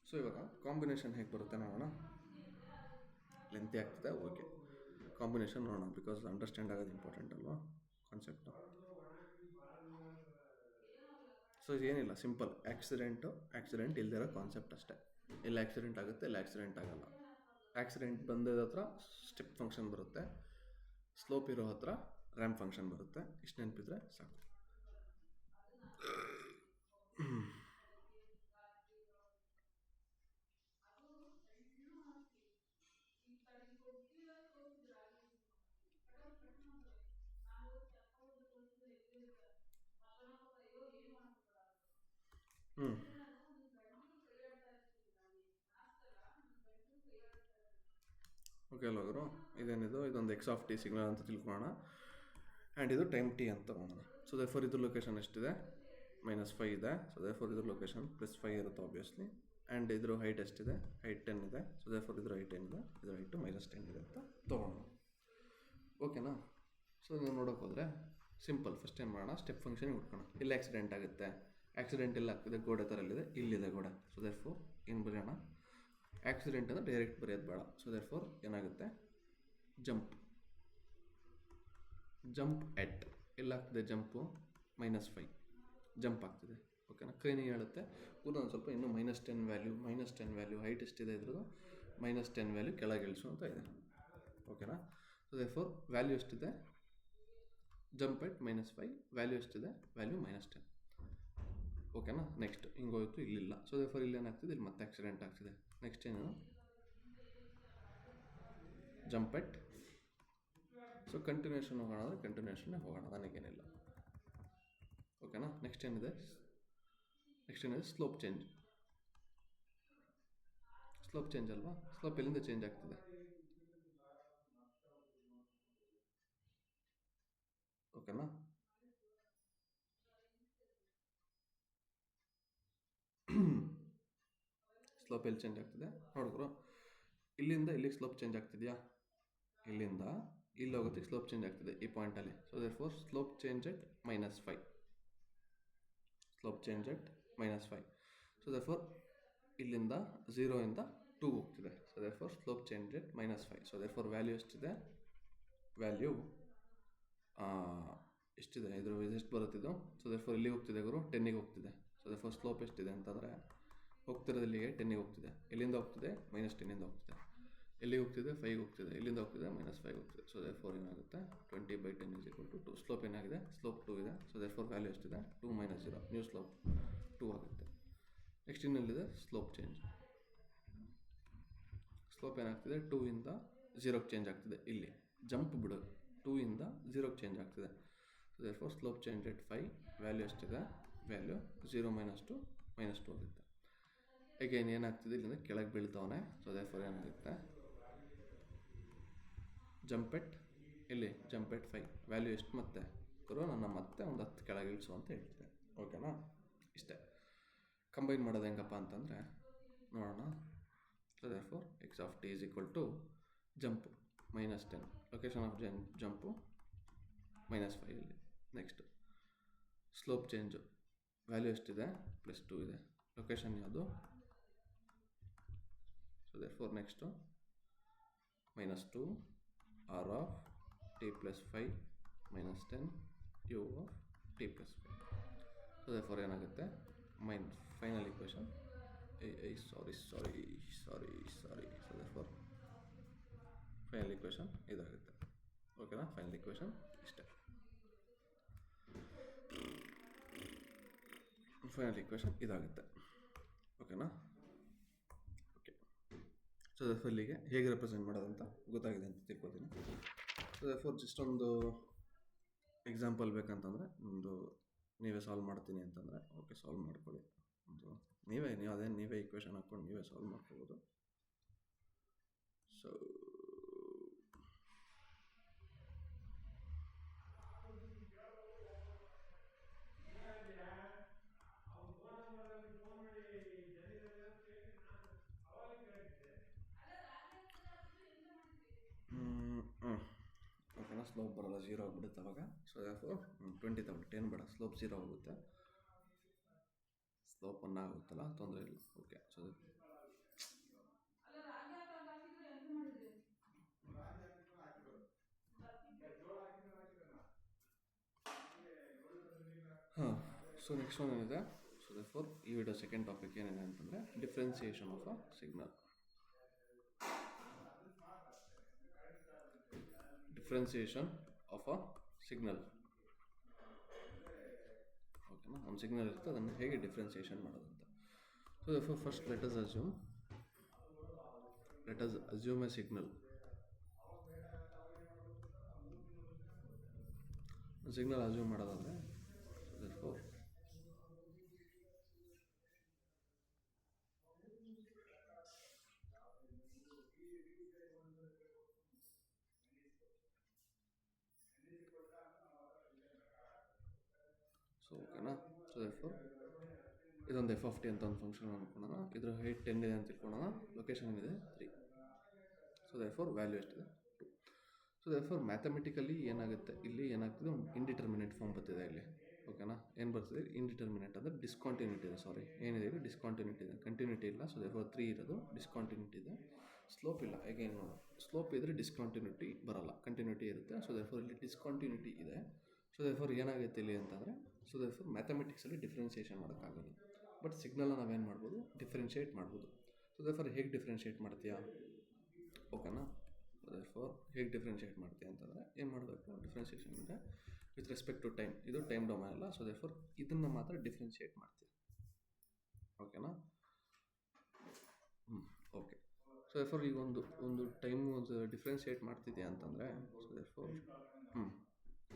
S1: ಸೊ ಇವಾಗ ಕಾಂಬಿನೇಷನ್ ಹೇಗೆ ಬರುತ್ತೆ ನೋಡೋಣ. ಲೆಂತಿ ಆಗ್ತದೆ, ಓಕೆ. ಕಾಂಬಿನೇಷನ್ ನೋಡೋಣ ಬಿಕಾಸ್ ಅಂಡರ್ಸ್ಟ್ಯಾಂಡ್ ಆಗೋದು ಇಂಪಾರ್ಟೆಂಟ್ ಅಲ್ವಾ ಕಾನ್ಸೆಪ್ಟು. ಸೊ ಏನಿಲ್ಲ, ಸಿಂಪಲ್ ಆಕ್ಸಿಡೆಂಟ್ ಇಲ್ದಿರೋ ಕಾನ್ಸೆಪ್ಟ್ ಅಷ್ಟೇ. ಎಲ್ಲಿ ಆಕ್ಸಿಡೆಂಟ್ ಆಗುತ್ತೆ, ಎಲ್ಲಿ ಆಕ್ಸಿಡೆಂಟ್ ಆಗಲ್ಲ. ಆಕ್ಸಿಡೆಂಟ್ ಬಂದಿದ ಹತ್ರ ಸ್ಟೆಪ್ ಫಂಕ್ಷನ್ ಬರುತ್ತೆ, ಸ್ಲೋಪ್ ಇರೋ ಹತ್ರ ರ್ಯಾಂಪ್ ಫಂಕ್ಷನ್ ಬರುತ್ತೆ. ಇಷ್ಟು ನೆನಪಿದ್ರೆ ಸಾಕು. ಓಕೆ ಅಲ್ವಾಗರು, ಇದೇನಿದು ಇದೊಂದು x of t ಸಿಗ್ನಲ್ ಅಂತ ತಿಳ್ಕೊಳ್ಳೋಣ. ಆ್ಯಂಡ್ ಇದು ಟೈಮ್ t ಅಂತ ತಗೊಳ್ಳೋಣ. ಸೊ ದೇರ್ಫೋರ್ ಇದ್ರ ಲೊಕೇಶನ್ ಎಷ್ಟಿದೆ? -5 ಇದೆ. ಸೊ ದೇರ್ಫೋರ್ ಇದ್ರ ಲೊಕೇಶನ್ +5 ಇರುತ್ತೆ ಆಬ್ವಿಯಸ್ಲಿ. ಆ್ಯಂಡ್ ಇದ್ರ ಹೈಟ್ ಎಷ್ಟಿದೆ? ಹೈಟ್ 10 ಇದೆ. ಸೊ ದೇರ್ಫೋರ್ ಇದ್ರ ಹೈಟ್ ಏನಿದೆ? ಇದ್ರ ಹೈಟು -10 ಇದೆ ಅಂತ ತೊಗೊಳ್ಳೋಣ. ಓಕೆನಾ? ಸೊ ನೀವು ನೋಡೋಕೆ ಹೋದರೆ ಸಿಂಪಲ್. ಫಸ್ಟ್ ಏನು ಮಾಡೋಣ, ಸ್ಟೆಪ್ ಫಂಕ್ಷನ್ ಹುಡ್ಕೋಣ. ಇಲ್ಲಿ ಆಕ್ಸಿಡೆಂಟ್ ಆಗುತ್ತೆ, ಆಕ್ಸಿಡೆಂಟ್ ಎಲ್ಲ ಆಗ್ತಿದೆ, ಗೋಡೆ ಥರಲ್ಲಿದೆ, ಇಲ್ಲಿದೆ ಗೋಡೆ. ಸೊ ದೇರ್ಫೋರ್ ಏನು ಬರೆಯೋಣ? ಆಕ್ಸಿಡೆಂಟ್ ಅಂದರೆ ಡೈರೆಕ್ಟ್ ಬರೆಯೋದು ಬೇಡ. ಸೊ ದೇರ್ಫೋರ್ ಏನಾಗುತ್ತೆ? ಜಂಪ್ ಎಟ್ ಎಲ್ಲಾಗ್ತಿದೆ? ಜಂಪು -5 ಜಂಪ್ ಆಗ್ತಿದೆ. ಓಕೆನಾ? ಕ್ರೇನಿಂಗ್ ಹೇಳುತ್ತೆ ಒಂದು ಸ್ವಲ್ಪ ಇನ್ನೂ -10 ವ್ಯಾಲ್ಯೂ ಹೈಟ್ ಎಷ್ಟಿದೆ ಇದ್ರದ್ದು? -10 ವ್ಯಾಲ್ಯೂ ಕೆಳಗೆ ಇಳಿಸು ಅಂತ ಇದೆ. ಓಕೆನಾ? ಸೊ ದೇರ್ಫೋರ್ ವ್ಯಾಲ್ಯೂ ಎಷ್ಟಿದೆ? ಜಂಪ್ ಎಟ್ -5 ವ್ಯಾಲ್ಯೂ ಎಷ್ಟಿದೆ? ವ್ಯಾಲ್ಯೂ -10. ಓಕೆನಾ? ನೆಕ್ಸ್ಟ್ ಹಿಂಗೋಯ್ತು, ಇಲ್ಲಿಲ್ಲ. ಸೊ ದೇರ್ಫೋರ್ ಇಲ್ಲಿ ಏನಾಗ್ತಿದೆ? ಇಲ್ಲಿ ಮತ್ತೆ ಆಕ್ಸಿಡೆಂಟ್ ಆಗ್ತಿದೆ. ನೆಕ್ಸ್ಟ್ ಏನು? ಜಂಪ್ ಎಟ್. ಸೊ ಕಂಟಿನ್ಯೂಷನ್ ಹೋಗೋಣ ಅಂದರೆ ಕಂಟಿನ್ಯೂಷನ್ನೇ ಹೋಗೋಣ, ನನಗೇನಿಲ್ಲ. ಓಕೆನಾ. ನೆಕ್ಸ್ಟ್ ಏನಿದೆ ಸ್ಲೋಪ್ ಚೇಂಜ್. ಸ್ಲೋಪ್ ಚೇಂಜ್ ಅಲ್ವಾ, ಸ್ಲೋಪ್ ಎಲ್ಲಿಂದ ಚೇಂಜ್ ಆಗ್ತಿದೆ? ಓಕೆನಾ. ಸ್ಲೋಪ್ ಎಲ್ಲಿ ಚೇಂಜ್ ಆಗ್ತಿದೆ ನೋಡಿದ್ರು, ಇಲ್ಲಿಂದ ಇಲ್ಲಿಗೆ ಸ್ಲೋಪ್ ಚೇಂಜ್ ಆಗ್ತಿದೆಯಾ? ಇಲ್ಲಿಂದ ಇಲ್ಲಿ ಹೋಗೋದಕ್ಕೆ ಸ್ಲೋಪ್ ಚೇಂಜ್ ಆಗ್ತಿದೆ ಈ ಪಾಯಿಂಟಲ್ಲಿ. ಸೊ ದೇರ್ಫೋರ್ ಸ್ಲೋಪ್ ಚೇಂಜ್ ಎಟ್ -5. ಸ್ಲೋಪ್ ಚೇಂಜ್ ಎಟ್ -5. ಸೊ ದೇರ್ಫೋರ್ ಇಲ್ಲಿಂದ 0 ಇಂದ 2 ಹೋಗ್ತಿದೆ. ಸೊ ದೇರ್ಫೋರ್ ಸ್ಲೋಪ್ ಚೇಂಜ್ ಎಟ್ -5. ಸೊ ದೇರ್ಫೋರ್ ವ್ಯಾಲ್ಯೂ ಎಷ್ಟಿದೆ? ವ್ಯಾಲ್ಯೂ ಎಷ್ಟಿದೆ? ಇದ್ರ ಎಷ್ಟು ಬರುತ್ತಿದ್ದು? ಸೊ ದೇರ್ಫೋರ್ ಇಲ್ಲಿ ಹೋಗ್ತಿದೆ ಗುರು, 10ಗೆ ಹೋಗ್ತಿದೆ. ಸೊ ದೇರ್ಫೋರ್ ಸ್ಲೋಪ್ ಎಷ್ಟಿದೆ ಅಂತಂದರೆ ಹೋಗ್ತಿರೋದು ಇಲ್ಲಿಗೆ 10ಗೆ ಹೋಗ್ತಿದೆ. ಎಲ್ಲಿಂದ ಹೋಗ್ತಿದೆ? -10ಇಂದ ಹೋಗ್ತಿದೆ. ಎಲ್ಲಿಗೆ ಹೋಗ್ತಿದೆ? 5ಗೆ ಹೋಗ್ತಿದೆ. ಎಲ್ಲಿಂದ ಹೋಗ್ತಿದೆ? -5 ಹೋಗ್ತಿದೆ. ಸೊ ದೇರ್ಫೋರ್ ಏನಾಗುತ್ತೆ? 20/10 = 2. ಸ್ಲೋಪ್ ಏನಾಗಿದೆ? ಸ್ಲೋಪ್ 2 ಇದೆ. ಸೊ ದೇರ್ಫೋರ್ ವ್ಯಾಲ್ಯೂ ಎಷ್ಟಿದೆ? 2 - 0. ನ್ಯೂ ಸ್ಲೋಪ್ 2 ಆಗುತ್ತೆ. ನೆಕ್ಸ್ಟ್ ಇನ್ನೆಲ್ಲಿದೆ? Slope change. ಸ್ಲೋಪ್ ಏನಾಗ್ತಿದೆ? 2 ಇಂದ 0ಗೆ ಚೇಂಜ್ ಆಗ್ತಿದೆ. ಇಲ್ಲಿ ಜಂಪ್ ಬಿಡು, 2 ಇಂದ 0ಗೆ ಚೇಂಜ್ ಆಗ್ತಿದೆ. ಸೊ ದೇರ್ಫೋರ್ ಸ್ಲೋಪ್ ಚೇಂಜ್ ಎಟ್ 5. ವ್ಯಾಲ್ಯೂ ಎಷ್ಟಿದೆ? ವ್ಯಾಲ್ಯೂ 0 - 2 -2 ಆಗುತ್ತೆ. ಅಗೇನ್ ಏನಾಗ್ತಿದೆ? ಇಲ್ಲಿಂದ ಕೆಳಗೆ ಬೀಳ್ತಾವನೆ. ಸೊ ದೇರ್ಫೋರ್ ಏನಾಗುತ್ತೆ? ಜಂಪ್ ಎಟ್ ಇಲ್ಲಿ ಜಂಪ್ ಎಟ್ 5. ವ್ಯಾಲ್ಯೂ ಎಷ್ಟು ಮತ್ತೆ ಗುರು? ನನ್ನ ಮತ್ತೆ ಒಂದು 10 ಕೆಳಗೆ ಇಳಿಸು ಅಂತ ಹೇಳ್ತಿದೆ. ಓಕೆನಾ. ಇಷ್ಟೇ. ಕಂಬೈನ್ ಮಾಡೋದು ಹೆಂಗಪ್ಪ ಅಂತಂದರೆ ನೋಡೋಣ. So therefore x of t = jump -10. Location of jump -5 ಇಲ್ಲಿ. Next slope change. ವ್ಯಾಲ್ಯೂ ಎಷ್ಟಿದೆ? +2 ಇದೆ. ಲೊಕೇಶನ್ ಯಾವುದು? So therefore next -2 r of t + 5 -10 u of t + 5. So therefore ಏನಾಗುತ್ತೆ? ಫೈನಲ್ ಇಕ್ವೇಷನ್ ಸಾರಿ. ಸೊ ದೇರ್ಫೋರ್ ಫೈನಲ್ ಇಕ್ವೇಷನ್ ಇದಾಗುತ್ತೆ. ಓಕೆನಾ. Final equation ಇಷ್ಟೇ. Final equation ಇದಾಗುತ್ತೆ. ಓಕೆನಾ. ಓಕೆ. ಸೊ ದೇರ್ಫೋರ್ ಇಲ್ಲಿಗೆ ಹೇಗೆ ರೆಪ್ರೆಸೆಂಟ್ ಮಾಡೋದಂತ ಗೊತ್ತಾಗಿದೆ ಅಂತ ತಿಳ್ಕೊತೀನಿ. ಸೊ ದೇರ್ಫೋರ್ ಜಸ್ಟ್ ಒಂದು ಎಕ್ಸಾಂಪಲ್ ಬೇಕಂತಂದರೆ ನೀವೇ ಸಾಲ್ವ್ ಮಾಡ್ತೀನಿ ಅಂತಂದರೆ ಓಕೆ ಸಾಲ್ವ್ ಮಾಡ್ಕೊಳ್ಳಿ. ನೀವೇ ಇಕ್ವೇಷನ್ ಹಾಕ್ಕೊಂಡು ನೀವೇ ಸಾಲ್ವ್ ಮಾಡ್ಕೋಬೋದು. ಸೊ ಓಕೆನಾ. ಸ್ಲೋಪ್ ಬರೋಲ್ಲ, 0 ಆಗಿಬಿಡುತ್ತೆ ಅವಾಗ. ಸೊ ದೇರ್ಫೋರ್ 20 ತಗೊಳ್ಳಿ, 10 ಬೇಡ. ಸ್ಲೋಪ್ 0 ಹೋಗುತ್ತೆ, ಸ್ಲೋಪ್ 1 ಆಗುತ್ತಲ್ಲ, ತೊಂದರೆ ಇಲ್ಲ. ಓಕೆ. ಸೊ ಹಾಂ. ಸೊ ನೆಕ್ಸ್ಟ್ ಒನ್ ಏನಿದೆ? ಸೊ ದೇರ್ಫೋರ್ ಈ ವಿಡಿಯೋ ಸೆಕೆಂಡ್ ಟಾಪಿಕ್ ಏನಿದೆ ಅಂತಂದರೆ differentiation of a signal. Differentiation of a signal. ಓಕೆನಾ. ಒಂದು ಸಿಗ್ನಲ್ ಇರುತ್ತೆ, ಅದನ್ನು ಹೇಗೆ ಡಿಫ್ರೆನ್ಸಿಯೇಷನ್ ಮಾಡೋದಂತ. So therefore first let us assume A signal. Signal assume ಮಾಡೋದಾದರೆ ದೇರ್ಫೋರ್ ಓಕೆನಾ. ಸೊ ದೇರ್ಫೋರ್ ಇದೊಂದು f of t ಅಂತ ಒಂದು ಫಂಕ್ಷನ್ ಅನ್ಕೊಳ್ಳೋಣ. ಇದರ ಹೈಟ್ 10 ಇದೆ ಅಂತ ತಿಳ್ಕೊಳ್ಳೋಣ. ಲೊಕೇಶನ್ ಏನಿದೆ 3. ಸೊ ದೇರ್ಫೋರ್ ವ್ಯಾಲ್ಯೂ ಎಷ್ಟಿದೆ? 2. ಸೊ ದೇರ್ಫೋರ್ ಮ್ಯಾಥಮೆಟಿಕಲಿ ಏನಾಗುತ್ತೆ? ಇಲ್ಲಿ ಏನಾಗ್ತದೆ? ಒಂದು ಇಂಡಿಟರ್ಮಿನೇಟ್ ಫಾರ್ಮ್ ಬರ್ತಿದೆ ಇಲ್ಲಿ. ಓಕೆನಾ. ಏನು ಬರ್ತಿದೆ? ಇಂಡಿಟರ್ಮಿನೇಟ್ ಅಂದರೆ ಡಿಸ್ಕಾಂಟಿನ್ಯೂಟಿ ಇದೆ. ಸಾರಿ, ಏನಿದೆ? ಇಲ್ಲಿ ಡಿಸ್ಕಾಂಟಿನ್ಯೂಟಿ ಇದೆ, ಕಂಟಿನ್ಯೂಟಿ ಇಲ್ಲ. ಸೊ ದೇರ್ಫೋರ್ 3 ಇರೋದು ಡಿಸ್ಕಾಂಟಿನ್ಯೂಟಿ ಇದೆ. ಸ್ಲೋಪ್ ಇಲ್ಲ. ಅಗೇನ್ ನೋಡು, ಸ್ಲೋಪ್ ಇದ್ದರೆ ಡಿಸ್ಕಾಂಟಿನ್ಯೂಟಿ ಬರಲ್ಲ, ಕಂಟಿನ್ಯೂಟಿ ಇರುತ್ತೆ. ಸೊ ದೇರ್ಫೋರ್ ಇಲ್ಲಿ ಡಿಸ್ಕಾಂಟಿನ್ಯೂಟಿ ಇದೆ. ಸೊ ದೇರ್ಫೋರ್ ಏನಾಗುತ್ತೆ ಇಲ್ಲಿ ಅಂತಂದರೆ, ಸೊ ದೇರ್ಫೋರ್ ಮ್ಯಾಥಮೆಟಿಕ್ಸಲ್ಲಿ ಡಿಫ್ರೆನ್ಸಿಯೇಷನ್ ಮಾಡೋಕ್ಕಾಗಲ್ಲ. ಬಟ್ ಸಿಗ್ನಲ್ನ ನಾವೇನು ಮಾಡ್ಬೋದು? ಡಿಫ್ರೆನ್ಷಿಯೇಟ್ ಮಾಡ್ಬೋದು. ಸೊ ದೇರ್ಫೋರ್ ಹೇಗೆ ಡಿಫ್ರೆನ್ಷಿಯೇಟ್ ಮಾಡ್ತೀಯಾ? ಓಕೆನಾ. ದೇರ್ಫೋರ್ ಹೇಗೆ ಡಿಫ್ರೆನ್ಷಿಯೇಟ್ ಮಾಡ್ತೀಯ ಅಂತಂದರೆ ಏನು ಮಾಡಬೇಕು? ಡಿಫ್ರೆನ್ಸಿಯೇಷನ್ ಅಂದರೆ ವಿತ್ ರೆಸ್ಪೆಕ್ಟ್ ಟು ಟೈಮ್. ಇದು ಟೈಮ್ ಡೊಮೈನ್ ಅಲ್ಲ. ಸೊ ದೇರ್ಫೋರ್ ಇದನ್ನು ಮಾತ್ರ ಡಿಫ್ರೆನ್ಷಿಯೇಟ್ ಮಾಡ್ತೀಯ. ಓಕೆನಾ. ಓಕೆ. ಸೊ ಎಫೋರ್ ಈಗ ಒಂದು ಟೈಮ್ ಒಂದು ಡಿಫ್ರೆನ್ಷಿಯೇಟ್ ಮಾಡ್ತಿದ್ಯಾ ಅಂತಂದರೆ ಸೊ ಎಫೋರ್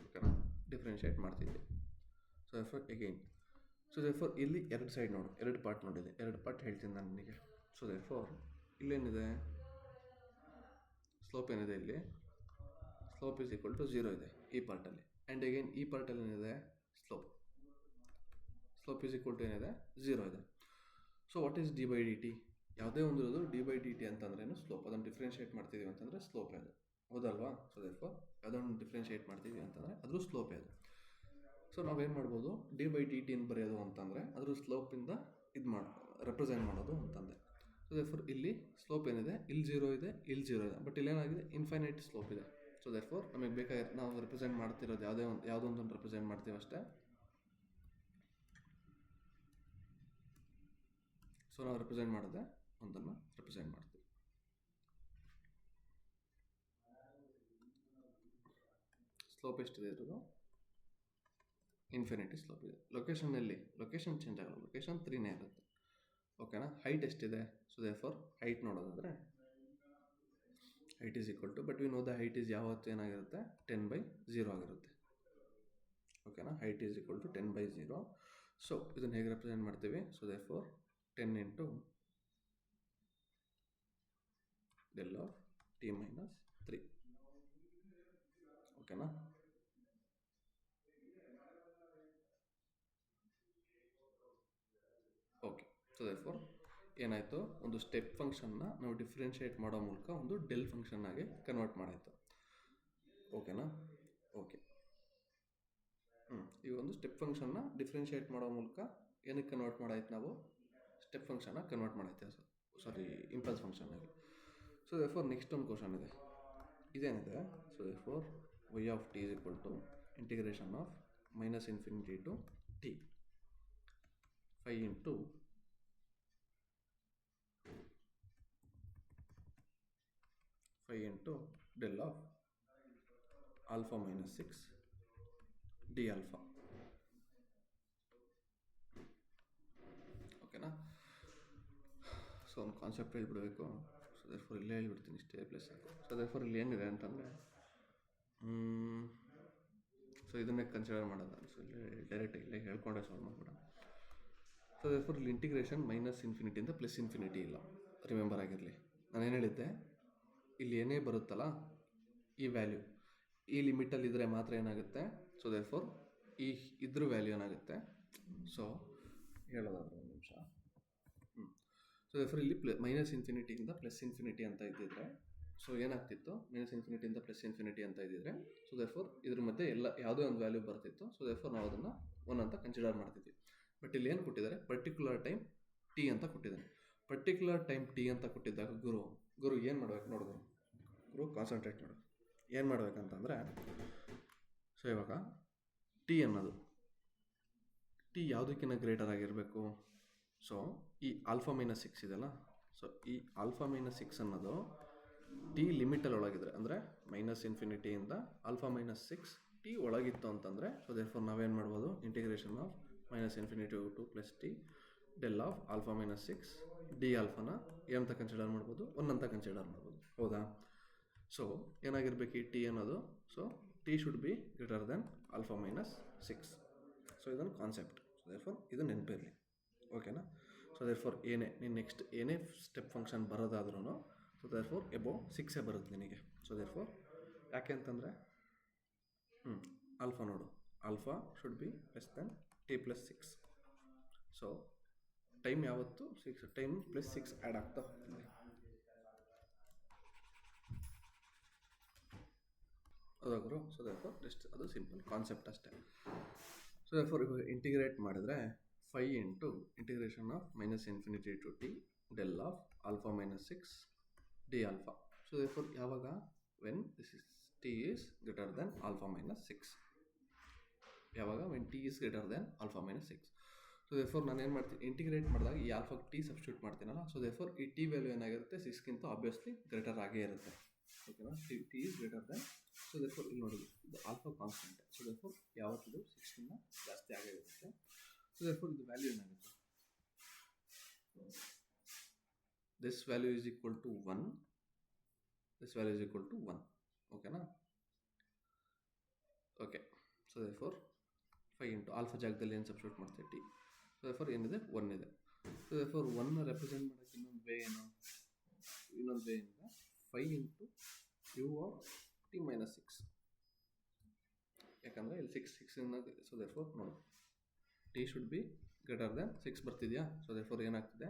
S1: ಓಕೆನಾ ಡಿಫ್ರೆನ್ಷಿಯೇಟ್ ಮಾಡ್ತಿದ್ದೆ. ಸೊ ಎಫೋರ್ ಎಗೈನ್ ಸೊ ಎಫೋರ್ ಇಲ್ಲಿ ಎರಡು ಸೈಡ್ ನೋಡು, ಎರಡು ಪಾರ್ಟ್ ನೋಡಿದೆ, ಎರಡು ಪಾರ್ಟ್ ಹೇಳ್ತೀನಿ ನಾನು ನಿಮಗೆ. ಸೊ ಎಫೋರ್ ಇಲ್ಲೇನಿದೆ, ಸ್ಲೋಪ್ ಏನಿದೆ ಇಲ್ಲಿ, ಸ್ಲೋಪ್ ಈಸ್ ಈಕ್ವಲ್ ಟು 0 ಇದೆ ಈ ಪಾರ್ಟಲ್ಲಿ. ಆ್ಯಂಡ್ ಅಗೈನ್ ಈ ಪಾರ್ಟಲ್ಲಿ ಏನಿದೆ, ಸ್ಲೋಪ್ ಈಸ್ ಈಕ್ವಲ್ ಟು ಏನಿದೆ 0 ಇದೆ. So what is D by D T? ಯಾವುದೇ ಒಂದು ಇರೋದು ಡಿ ಬೈ ಡಿ ಟಿ ಅಂತಂದ್ರೇನು ಸ್ಲೋಪ್. ಅದನ್ನು ಡಿಫ್ರೆನ್ಷಿಯೇಟ್ ಮಾಡ್ತಿದ್ದೀವಿ ಅಂತಂದರೆ ಸ್ಲೋಪೇ ಅದು, ಹೌದಲ್ವಾ? ಸೊ ದೇರ್ಫೋರ್ ಯಾವುದೋ ಒಂದು ಡಿಫ್ರೆನ್ಷಿಯೇಟ್ ಮಾಡ್ತೀವಿ ಅಂತಂದರೆ ಅದ್ರ ಸ್ಲೋಪೇ ಅದು. ಸೊ ನಾವೇನು ಮಾಡ್ಬೋದು, ಡಿ ಬೈ ಡಿ ಟಿನ ಬರೆಯೋದು ಅಂತಂದರೆ ಅದ್ರ ಸ್ಲೋಪಿಂದ ರೆಪ್ರೆಸೆಂಟ್ ಮಾಡೋದು ಅಂತಂದೆ. ಸೊ ದೇರ್ಫೋರ್ ಇಲ್ಲಿ ಸ್ಲೋಪ್ ಏನಿದೆ, ಇಲ್ಲಿ 0 ಇದೆ, ಇಲ್ಲಿ 0 ಇದೆ, ಬಟ್ ಇಲ್ಲೇನಾಗಿದೆ ಇನ್ಫೈನೈಟ್ ಸ್ಲೋಪ್ ಇದೆ. ಸೊ ದೇರ್ಫೋರ್ ನಮಗೆ ಬೇಕಾಗಿರೋ ನಾವು ರೆಪ್ರೆಸೆಂಟ್ ಮಾಡ್ತಿರೋದು ಯಾವುದೋ ಒಂದನ್ನು ರೆಪ್ರೆಸೆಂಟ್ ಮಾಡ್ತೀವಿ ಅಷ್ಟೇ. ಸೊ ನಾವು ರೆಪ್ರೆಸೆಂಟ್ ಮಾಡಿದ್ರೆ ಒಂದನ್ನು ರೆಪ್ರೆಸೆಂಟ್ ಮಾಡ್ತೀವಿ. ಸ್ಲೋಪ್ ಎಷ್ಟಿದೆ ಇರೋದು, ಇನ್ಫಿನಿಟಿ ಸ್ಲೋಪ್ ಇದೆ. ಲೊಕೇಶನ್ ಚೇಂಜ್ ಆಗಲ್ಲ, ಲೊಕೇಶನ್ 3ನೇ ಇರುತ್ತೆ, ಓಕೆನಾ? ಹೈಟ್ ಎಷ್ಟಿದೆ, ಸೊ ದೇರ್ಫೋರ್ ಹೈಟ್ ನೋಡೋದಾದರೆ height is equal to, but we know the height is ಯಾವತ್ತು ಏನಾಗಿರುತ್ತೆ 10/0 ಆಗಿರುತ್ತೆ, ಓಕೆನಾ? Height is equal to 10/0. So ಇದನ್ನು ಹೇಗೆ ರೆಪ್ರೆಸೆಂಟ್ ಮಾಡ್ತೀವಿ, so therefore 10 into del of t minus 3, ಓಕೆನಾ? ಓಕೆ. ಸೊ ದೇರ್ಫೋರ್ ಏನಾಯಿತು, ಒಂದು ಸ್ಟೆಪ್ ಫಂಕ್ಷನ್ನ ನಾವು ಡಿಫ್ರೆನ್ಷಿಯೇಟ್ ಮಾಡೋ ಮೂಲಕ ಒಂದು ಡೆಲ್ ಫಂಕ್ಷನ್ನಾಗಿ ಕನ್ವರ್ಟ್ ಮಾಡಾಯಿತು, ಓಕೆನಾ? ಓಕೆ. ಈ ಒಂದು ಸ್ಟೆಪ್ ಫಂಕ್ಷನ್ನ ಡಿಫ್ರೆನ್ಷಿಯೇಟ್ ಮಾಡೋ ಮೂಲಕ ಏನಕ್ಕೆ ಕನ್ವರ್ಟ್ ಮಾಡಾಯ್ತು, ನಾವು ಸ್ಟೆಪ್ ಫಂಕ್ಷನ್ನ ಕನ್ವರ್ಟ್ ಮಾಡೈತೆ, ಸಾರಿ ಇಂಪಲ್ಸ್ ಫಂಕ್ಷನ್ನಾಗಿ. ಸೊ ದೇರ್ಫೋರ್ ನೆಕ್ಸ್ಟ್ ಒಂದು ಕ್ವಶನ್ ಇದೆ, ಇದೇನಿದೆ. So therefore y of t is equal to integration of -infinity to t 5 into del of alpha minus 6 d alpha, ಓಕೆನಾ? ಸೊ ಒಂದು ಕಾನ್ಸೆಪ್ಟ್ ಹೇಳ್ಬಿಡಬೇಕು. ಸೊ ದೇರ್ಫೋರ್ ಇಲ್ಲೇ ಹೇಳ್ಬಿಡ್ತೀನಿ, ಇಷ್ಟೇ ಪ್ಲೇಸ್ ಸಾಕು. ಸೊ ದೇರ್ಫೋರ್ ಇಲ್ಲಿ ಏನಿದೆ ಅಂತಂದರೆ, ಸೊ ಇದನ್ನೇ ಕನ್ಸಿಡರ್ ಮಾಡೋದು. ಸೊ ಇಲ್ಲಿ ಡೈರೆಕ್ಟ್ ಇಲ್ಲೇ ಹೇಳ್ಕೊಂಡೆ ಸಾಲ್ವ್ ಮಾಡ್ಬಿಡ. ಸೊ ದೇರ್ಫೋರ್ ಇಲ್ಲಿ ಇಂಟಿಗ್ರೇಷನ್ -ಇನ್ಫಿನಿಟಿಯಿಂದ +ಇನ್ಫಿನಿಟಿ ಇಲ್ಲ, ರಿಮೆಂಬರ್ ಆಗಿರಲಿ. ನಾನೇನು ಹೇಳಿದ್ದೆ, ಇಲ್ಲಿ ಏನೇ ಬರುತ್ತಲ್ಲ ಈ ವ್ಯಾಲ್ಯೂ ಈ ಲಿಮಿಟಲ್ಲಿ ಇದ್ದರೆ ಮಾತ್ರ ಏನಾಗುತ್ತೆ. ಸೊ ದೇರ್ಫೋರ್ ಇದ್ರ ವ್ಯಾಲ್ಯೂ ಏನಾಗುತ್ತೆ, ಸೊ ಹೇಳೋದಾದ್ರೆ ಒಂದು ನಿಮಿಷ. ಸೊ ದೇರ್ಫೋರ್ ಇಲ್ಲಿ -ಇನ್ಫಿನಿಟಿಯಿಂದ +ಇನ್ಫಿನಿಟಿ ಅಂತ ಇದ್ದಿದ್ರೆ, ಸೊ ಏನಾಗ್ತಿತ್ತು, -ಇನ್ಫಿನಿಟಿಯಿಂದ +ಇನ್ಫಿನಿಟಿ ಅಂತ ಇದ್ದಿದ್ರೆ, ಸೊ ದೇರ್ಫೋರ್ ಇದ್ರ ಮಧ್ಯೆ ಯಾವುದೇ ಒಂದು ವ್ಯಾಲ್ಯೂ ಬರ್ತಿತ್ತು. ಸೊ ದೇರ್ಫೋರ್ ನಾವು ಅದನ್ನು 1 ಅಂತ ಕನ್ಸಿಡರ್ ಮಾಡ್ತಿದ್ವಿ. ಬಟ್ ಇಲ್ಲಿ ಏನು ಕೊಟ್ಟಿದ್ದಾರೆ, ಪರ್ಟಿಕ್ಯುಲರ್ ಟೈಮ್ ಟಿ ಅಂತ ಕೊಟ್ಟಿದ್ದಾರೆ. ಪರ್ಟಿಕ್ಯುಲರ್ ಟೈಮ್ ಟಿ ಅಂತ ಕೊಟ್ಟಿದ್ದಾಗ ಗುರು ಏನು ಮಾಡ್ಬೇಕು ನೋಡಿದ್ರು, ಗುರು ಕಾನ್ಸಂಟ್ರೇಟ್ ಮಾಡು. ಏನು ಮಾಡ್ಬೇಕಂತಂದರೆ, ಸೊ ಇವಾಗ ಟಿ ಅನ್ನೋದು ಟಿ ಯಾವುದಕ್ಕಿಂತ ಗ್ರೇಟರ್ ಆಗಿರಬೇಕು. ಸೊ ಈ ಆಲ್ಫಾ -6 ಇದೆಯಲ್ಲ, ಸೊ ಈ ಆಲ್ಫಾ -6 ಅನ್ನೋದು ಟಿ ಲಿಮಿಟಲ್ಲಿ ಒಳಗಿದ್ರೆ, ಅಂದರೆ -ಇನ್ಫಿನಿಟಿಯಿಂದ ಆಲ್ಫಾ -6 ಟಿ ಒಳಗಿತ್ತು ಅಂತಂದರೆ, ಸೊ ದೇರ್ಫೋರ್ ನಾವೇನು ಮಾಡ್ಬೋದು, integration of -infinity to +t del of alpha -6 d ಆಲ್ಫಾನ ಏನಂತ ಕನ್ಸಿಡರ್ ಮಾಡ್ಬೋದು, 1 ಅಂತ ಕನ್ಸಿಡರ್ ಮಾಡ್ಬೋದು, ಹೌದಾ? ಸೊ ಏನಾಗಿರ್ಬೇಕು ಈ ಟಿ ಅನ್ನೋದು, so T should be greater than alpha -6. So ಇದೊಂದು ಕಾನ್ಸೆಪ್ಟ್. ಸೊ ದೇರ್ಫೋರ್ ಇದು ನೆನಪಿರಲಿ, ಓಕೆನಾ? ಸೊ ದೇರ್ಫೋರ್ ನೀನು ನೆಕ್ಸ್ಟ್ ಏನೇ ಸ್ಟೆಪ್ ಫಂಕ್ಷನ್ ಬರೋದಾದ್ರೂ, ಸೊ ದೇರ್ಫೋರ್ ಎಬೋ 6 ಬರುತ್ತೆ ನಿನಗೆ. ಸೊ ದೇರ್ಫೋರ್ ಯಾಕೆ ಅಂತಂದರೆ, ಆಲ್ಫಾ ನೋಡು, alpha should be less than t +6. So time ಯಾವತ್ತು 6, ಟೈಮ್ +6 ಆ್ಯಡ್ ಆಗ್ತಾ ಹೋಗ್ತದೆ, ಹೌದಾಗ್ರು? ಸೊ ದೇರ್ಫೋರ್ ಜಸ್ಟ್ ಅದು ಸಿಂಪಲ್ ಕಾನ್ಸೆಪ್ಟ್ ಅಷ್ಟೇ. ಸೊ ದೇರ್ಫೋರ್ ಇವಾಗ ಇಂಟಿಗ್ರೇಟ್ ಮಾಡಿದ್ರೆ 5 into integration of -infinity to T del of alpha -6 d alpha. So therefore ಯಾವಾಗ, when t is greater than alpha -6, ಯಾವಾಗ when t is greater than alpha -6. So therefore ನಾನು ಏನು ಮಾಡ್ತೀನಿ, integrate ಮಾಡಿದಾಗ ಈ ಆಲ್ಫಾಗೆ ಟಿ ಸಬ್ಸ್ಟಿಟ್ಯೂಟ್ ಮಾಡ್ತೀನಲ್ಲ. ಸೊ ದೇರ್ಫೋರ್ ಈ ಟಿ ವ್ಯಾಲ್ಯೂ ಏನಾಗಿರುತ್ತೆ, 6ಗಿಂತ ಆಬ್ವಿಯಸ್ಲಿ ಗ್ರೇಟರ್ ಆಗೇ ಇರುತ್ತೆ, ಓಕೆನಾ? T is greater than. So therefore ಇಲ್ಲಿ ನೋಡಿ, ಇದು ಆಲ್ಫಾ ಕಾನ್ಸ್ಟೆಂಟ್. ಸೊ ದೇರ್ಫೋರ್ ಯಾವತ್ತಿದು 6ಗಿಂತ ಜಾಸ್ತಿ ಆಗೇ ಇರುತ್ತೆ. ಸೊ ದೇರ್ಫೋರ್ ಇದು ವ್ಯಾಲ್ಯೂ ಏನಾಗುತ್ತೆ, this value is equal to 1, this value is equal to 1. Okay na? Okay, so therefore 5 into alpha ಜಾಗದಲ್ಲಿ ಏನು ಸಬ್ಸ್ಟಿಟ್ಯೂಟ್ ಮಾಡ್ತೀವಿ t. So therefore ಏನಿದೆ 1 ಇದೆ. So therefore 1 ರೆಪ್ರೆಸೆಂಟ್ ಮಾಡೋಕ್ಕೆ ಇನ್ನೊಂದು ವೇ ಏನಿದೆ 5 into u of t minus 6. ಯಾಕಂದರೆ ಇಲ್ಲಿ 6 ಇಂದ, ಸೊ therefore ನೋಡಿ t should be greater than 6 ಬರ್ತಿದೆಯಾ. ಸೊ therefore ಏನಾಗ್ತಿದೆ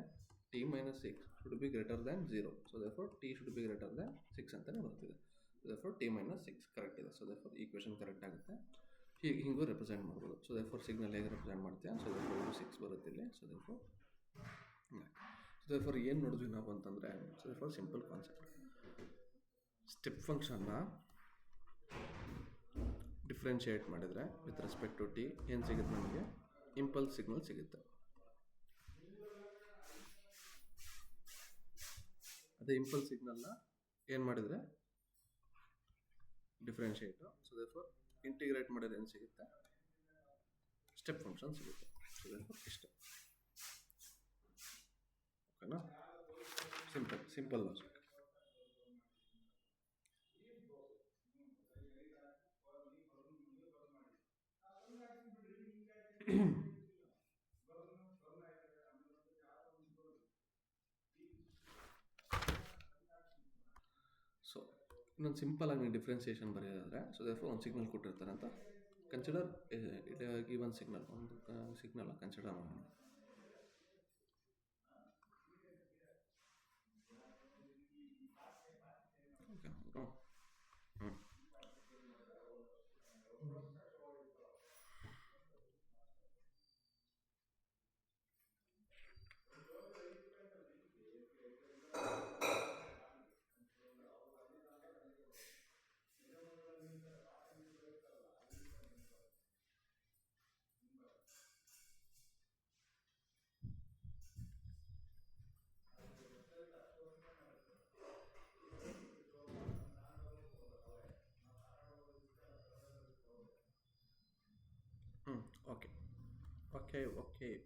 S1: t minus 6 should be greater than 0. So therefore t should be greater than 6 ಅಂತಾನೆ ಬರ್ತಿದೆ. So therefore t minus 6 correct ಇದೆ. So therefore equation correct ಆಗುತ್ತೆ. ಹಿಂಗೂ represent ಮಾಡ್ಬೋದು. So therefore signal ಹೇಗೆ represent ಮಾಡ್ತೀಯಾ. ಸೊ therefore 6 ಬರುತ್ತೆ ಇಲ್ಲಿ. ಸೊ therefore ಏನು ನೋಡಿದ್ವಿ ನಾವು ಅಂತಂದರೆ, so therefore simple concept. Step ಫಂಕ್ಷನ್ನ ಡಿಫ್ರೆನ್ಷಿಯೇಟ್ ಮಾಡಿದರೆ ವಿತ್ ರೆಸ್ಪೆಕ್ಟ್ ಟು ಟಿ ಏನು ಸಿಗುತ್ತೆ ನಮಗೆ, ಇಂಪಲ್ಸ್ ಸಿಗ್ನಲ್ ಸಿಗುತ್ತೆ. ಅದೇ ಇಂಪಲ್ಸ್ ಸಿಗ್ನಲ್ನ ಏನು ಮಾಡಿದರೆ ಡಿಫ್ರೆನ್ಷಿಯೇಟು. ಸೊ therefore ಇಂಟಿಗ್ರೇಟ್ ಮಾಡಿದ್ರೆ ಏನು ಸಿಗುತ್ತೆ, ಸ್ಟೆಪ್ ಫಂಕ್ಷನ್ ಸಿಗುತ್ತೆ. ಸೊ therefore ಇಷ್ಟೇ. ಓಕೆನಾ, ಸಿಂಪಲ್ ಲಾಜಿಕ್. ಸೊ ಇನ್ನೊಂದು ಸಿಂಪಲ್ ಆಗಿ ಡಿಫ್ರೆನ್ಸಿಯೇಷನ್ ಬರೆಯೋದಾದರೆ, ಸೊ therefore ಒಂದು ಸಿಗ್ನಲ್ ಕೊಟ್ಟಿರ್ತಾರೆ ಅಂತ ಕನ್ಸಿಡರ್, ಗಿವನ್ ಸಿಗ್ನಲ್, ಒಂದು ಸಿಗ್ನಲ್ ಕನ್ಸಿಡರ್ ಮಾಡೋಣ.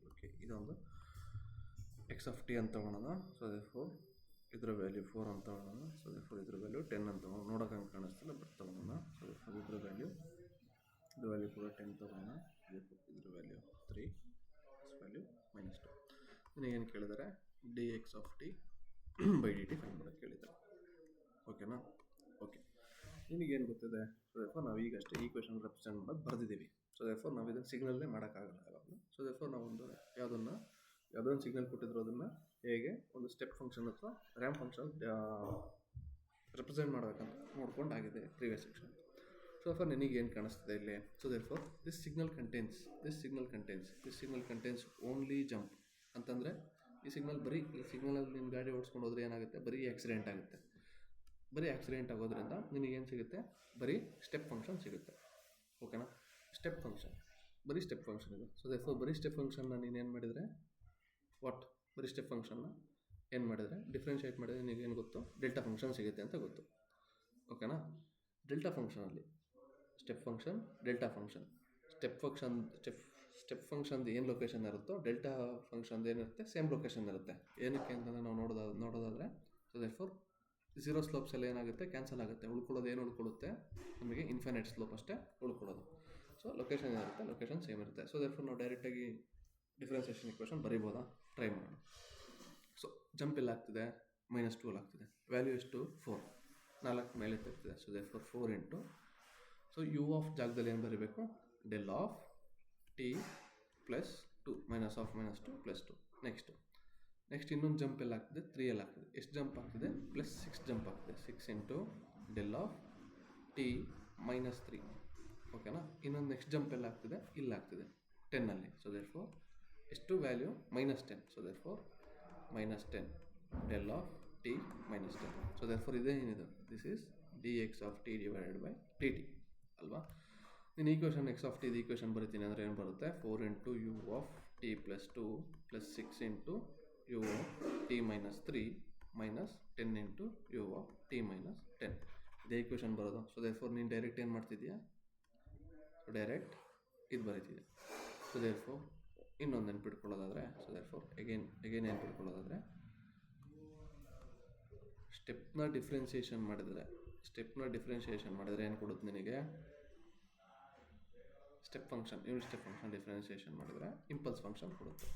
S1: ಓಕೆ ಇದೊಂದು ಎಕ್ಸ್ ಆಫ್ ಟಿ ಅಂತ ತಗೊಳ್ಳೋಣ. ಸೊ therefore ಇದರ ವ್ಯಾಲ್ಯೂ 4 ಅಂತ ತಗೊಳ್ಳೋಣ. ಸೊ therefore ಇದರ ವ್ಯಾಲ್ಯೂ 10 ಅಂತ ನೋಡೋಕೆ ಹಂಗೆ ಕಾಣಿಸ್ತಿಲ್ಲ, ಬಟ್ ತಗೊಳ್ಳೋಣ. ಸೊ therefore ಇದರ ವ್ಯಾಲ್ಯೂ ಕೂಡ 10 ತಗೊಳ್ಳೋಣ. ಇದರ ವ್ಯಾಲ್ಯೂ 3, ವ್ಯಾಲ್ಯೂ -2. ನನಗೇನು ಕೇಳಿದರೆ D X of T by D T fine ಮಾಡೋಕ್ಕೆ ಕೇಳಿದ್ದಾರೆ. ಓಕೆನಾ? ಓಕೆ, ನಿಮಗೇನು ಗೊತ್ತಿದೆ. ಸೊ therefore ನಾವು ಈಗಷ್ಟೇ ಈಕ್ವೇಷನ್ ರೆಪ್ರೆಸೆಂಟ್ ಮಾಡೋದು ಬರೆದಿದ್ದೀವಿ. ಸೊ therefore ನಾವು ಇದನ್ನು ಸಿಗ್ನಲ್ಲೇ ಮಾಡೋಕ್ಕಾಗಲ್ಲ ಯಾವಾಗಲೂ. ಸೊ therefore ನಾವೊಂದು ಯಾವುದೋ ಒಂದು ಸಿಗ್ನಲ್ ಕೊಟ್ಟಿದ್ರು ಅದನ್ನು ಹೇಗೆ ಒಂದು ಸ್ಟೆಪ್ ಫಂಕ್ಷನ್ ಅಥವಾ ರ್ಯಾಂಪ್ ಫಂಕ್ಷನ್ ರೆಪ್ರೆಸೆಂಟ್ ಮಾಡಬೇಕಂತ ನೋಡ್ಕೊಂಡಾಗಿದೆ ಪ್ರೀವಿಯಸ್ ಸೆಕ್ಷನ್. ಸೊ therefore ನಿನಗೇನು ಕಾಣಿಸ್ತಿದೆ ಇಲ್ಲಿ. So therefore this signal contains only jump ಅಂತಂದರೆ ಈ ಸಿಗ್ನಲಲ್ಲಿ ನಿನ್ನ ಗಾಡಿ ಓಡಿಸ್ಕೊಂಡು ಹೋದ್ರೆ ಏನಾಗುತ್ತೆ, ಬರೀ ಆಕ್ಸಿಡೆಂಟ್ ಆಗುತ್ತೆ. ಬರೀ ಆಕ್ಸಿಡೆಂಟ್ ಆಗೋದ್ರಿಂದ ನಿನಗೇನು ಸಿಗುತ್ತೆ, ಬರೀ ಸ್ಟೆಪ್ ಫಂಕ್ಷನ್ ಸಿಗುತ್ತೆ. ಓಕೆನಾ? ಸ್ಟೆಪ್ ಫಂಕ್ಷನ್ ಇದೆ. ಸೊ therefore ಬರೀ ಸ್ಟೆಪ್ ಫಂಕ್ಷನ್ನ ನೀನೇನು ಮಾಡಿದರೆ ಬರೀ ಸ್ಟೆಪ್ ಫಂಕ್ಷನ್ನ ಏನು ಮಾಡಿದರೆ ಡಿಫ್ರೆನ್ಷಿಯೇಟ್ ಮಾಡಿದರೆ ನಿನಗೇನು ಗೊತ್ತು, ಡೆಲ್ಟಾ ಫಂಕ್ಷನ್ ಸಿಗುತ್ತೆ ಅಂತ ಗೊತ್ತು. ಓಕೆನಾ? ಡೆಲ್ಟಾ ಫಂಕ್ಷನಲ್ಲಿ step function, delta function, step ಫಂಕ್ಷನ್ದು ಏನು ಲೊಕೇಶನ್ ಇರುತ್ತೋ ಡೆಲ್ಟಾ ಫಂಕ್ಷನ್ದು ಏನಿರುತ್ತೆ ಸೇಮ್ ಲೊಕೇಶನ್ ಇರುತ್ತೆ. ಏನಕ್ಕೆ ಅಂತಂದರೆ ನಾವು ನೋಡೋದಾದರೆ ಸೊ therefore 0 ಸ್ಲೋಪ್ಸ್ ಎಲ್ಲ ಏನಾಗುತ್ತೆ, ಕ್ಯಾನ್ಸಲ್ ಆಗುತ್ತೆ. ಉಳ್ಕೊಳ್ಳುತ್ತೆ ನಮಗೆ ಇನ್ಫೈನೈಟ್ ಸ್ಲೋಪ್ ಅಷ್ಟೇ ಉಳ್ಕೊಳ್ಳೋದು. ಸೊ ಲೊಕೇಶನ್ ಏನಿರುತ್ತೆ, ಲೊಕೇಶನ್ ಸೇಮ್ ಇರುತ್ತೆ. ಸೊ therefore ನಾವು ಡೈರೆಕ್ಟಾಗಿ ಡಿಫ್ರೆನ್ಸಿಯೇಷನ್ ಇಕ್ವೇಷನ್ ಬರೀಬೋದಾ? ಟ್ರೈ ಮಾಡೋಣ. ಸೊ ಜಂಪ್ ಎಲ್ಲ ಆಗ್ತಿದೆ, -2 ಆಗ್ತಿದೆ. ವ್ಯಾಲ್ಯೂ ಎಷ್ಟು? 4, 4 ಮೇಲೆ ತರ್ತಿದೆ. So therefore 4 into, so U of ಜಾಗದಲ್ಲಿ ಏನು ಬರೀಬೇಕು, del of T plus 2 -2 + 2. Next ಇನ್ನೊಂದು ಜಂಪ್ ಎಲ್ಲ ಆಗ್ತಿದೆ, 3 ಎಲ್ಲ ಆಗ್ತಿದೆ. ಎಷ್ಟು ಜಂಪ್ ಆಗ್ತಿದೆ? +6 ಜಂಪ್ ಆಗ್ತಿದೆ. 6 ಇಂಟು ಡೆಲ್ ಆಫ್ ಟಿ -3. ಓಕೆನಾ? ಇನ್ನೊಂದು ನೆಕ್ಸ್ಟ್ ಜಂಪ್ ಎಲ್ಲ ಆಗ್ತಿದೆ, ಇಲ್ಲಾಗ್ತಿದೆ 10ಅಲ್ಲಿ. ಸೊ therefore ಎಷ್ಟು value? -10. So therefore -10 del of T -10. So therefore ಇದೇ ಏನಿದೆ, this is D X of T divided by T T ಅಲ್ವಾ? ನೀನು ಈಕ್ವೇಷನ್ ಎಕ್ಸ್ ಆಫ್ ಟಿದು ಈಕ್ವೇಷನ್ ಬರೀತೀನಿ ಅಂದರೆ ಏನು ಬರುತ್ತೆ, 4 into U of T +2 +6 into U of T -3 -10 into U of T -10. ಇದೇ equation ಬರೋದು. ಸೊ therefore ನೀನು ಡೈರೆಕ್ಟ್ ಏನು ಮಾಡ್ತಿದ್ದೀಯಾ, ಡೈರೆಕ್ಟ್ ಇದು ಬರೀತಿದ್ದೆ. ಸೊ therefore ಇನ್ನೊಂದು ನೆನ್ಪಿಟ್ಕೊಳ್ಳೋದಾದರೆ, ಸೊ therefore ಎಗೇನ್ ನೆನ್ಪಿಟ್ಕೊಳ್ಳೋದಾದರೆ ಸ್ಟೆಪ್ನ ಡಿಫ್ರೆನ್ಸಿಯೇಷನ್ ಮಾಡಿದರೆ ಏನು ಕೊಡುತ್ತೆ ನಿನಗೆ? Step function, unit step function differentiation ಮಾಡಿದರೆ ಇಂಪಲ್ಸ್ ಫಂಕ್ಷನ್ ಕೊಡುತ್ತೆ.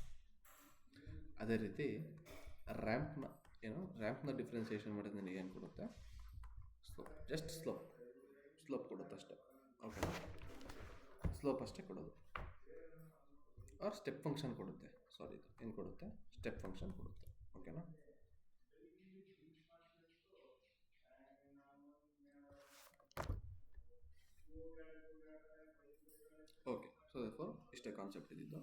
S1: ಅದೇ ರೀತಿ ರ್ಯಾಂಪ್ನ ಡಿಫ್ರೆನ್ಸಿಯೇಷನ್ ಮಾಡಿದ್ರೆ ನಿನಗೆ ಏನು ಕೊಡುತ್ತೆ? ಸ್ಲೋಪ್ ಕೊಡುತ್ತೆ ಅಷ್ಟೇ. ಓಕೆ, ಸ್ಲೋಪ್ ಅಷ್ಟೇ ಕೊಡೋದು. ಆರ್ ಸ್ಟೆಪ್ ಫಂಕ್ಷನ್ ಕೊಡುತ್ತೆ. ಏನು ಕೊಡುತ್ತೆ? ಸ್ಟೆಪ್ ಫಂಕ್ಷನ್ ಕೊಡುತ್ತೆ. ಓಕೆನಾ? ಓಕೆ, ಸೊ ದೇರ್ಫೋರ್ ಇಷ್ಟೇ ಕಾನ್ಸೆಪ್ಟ್ ಇದ್ದಿದ್ದು.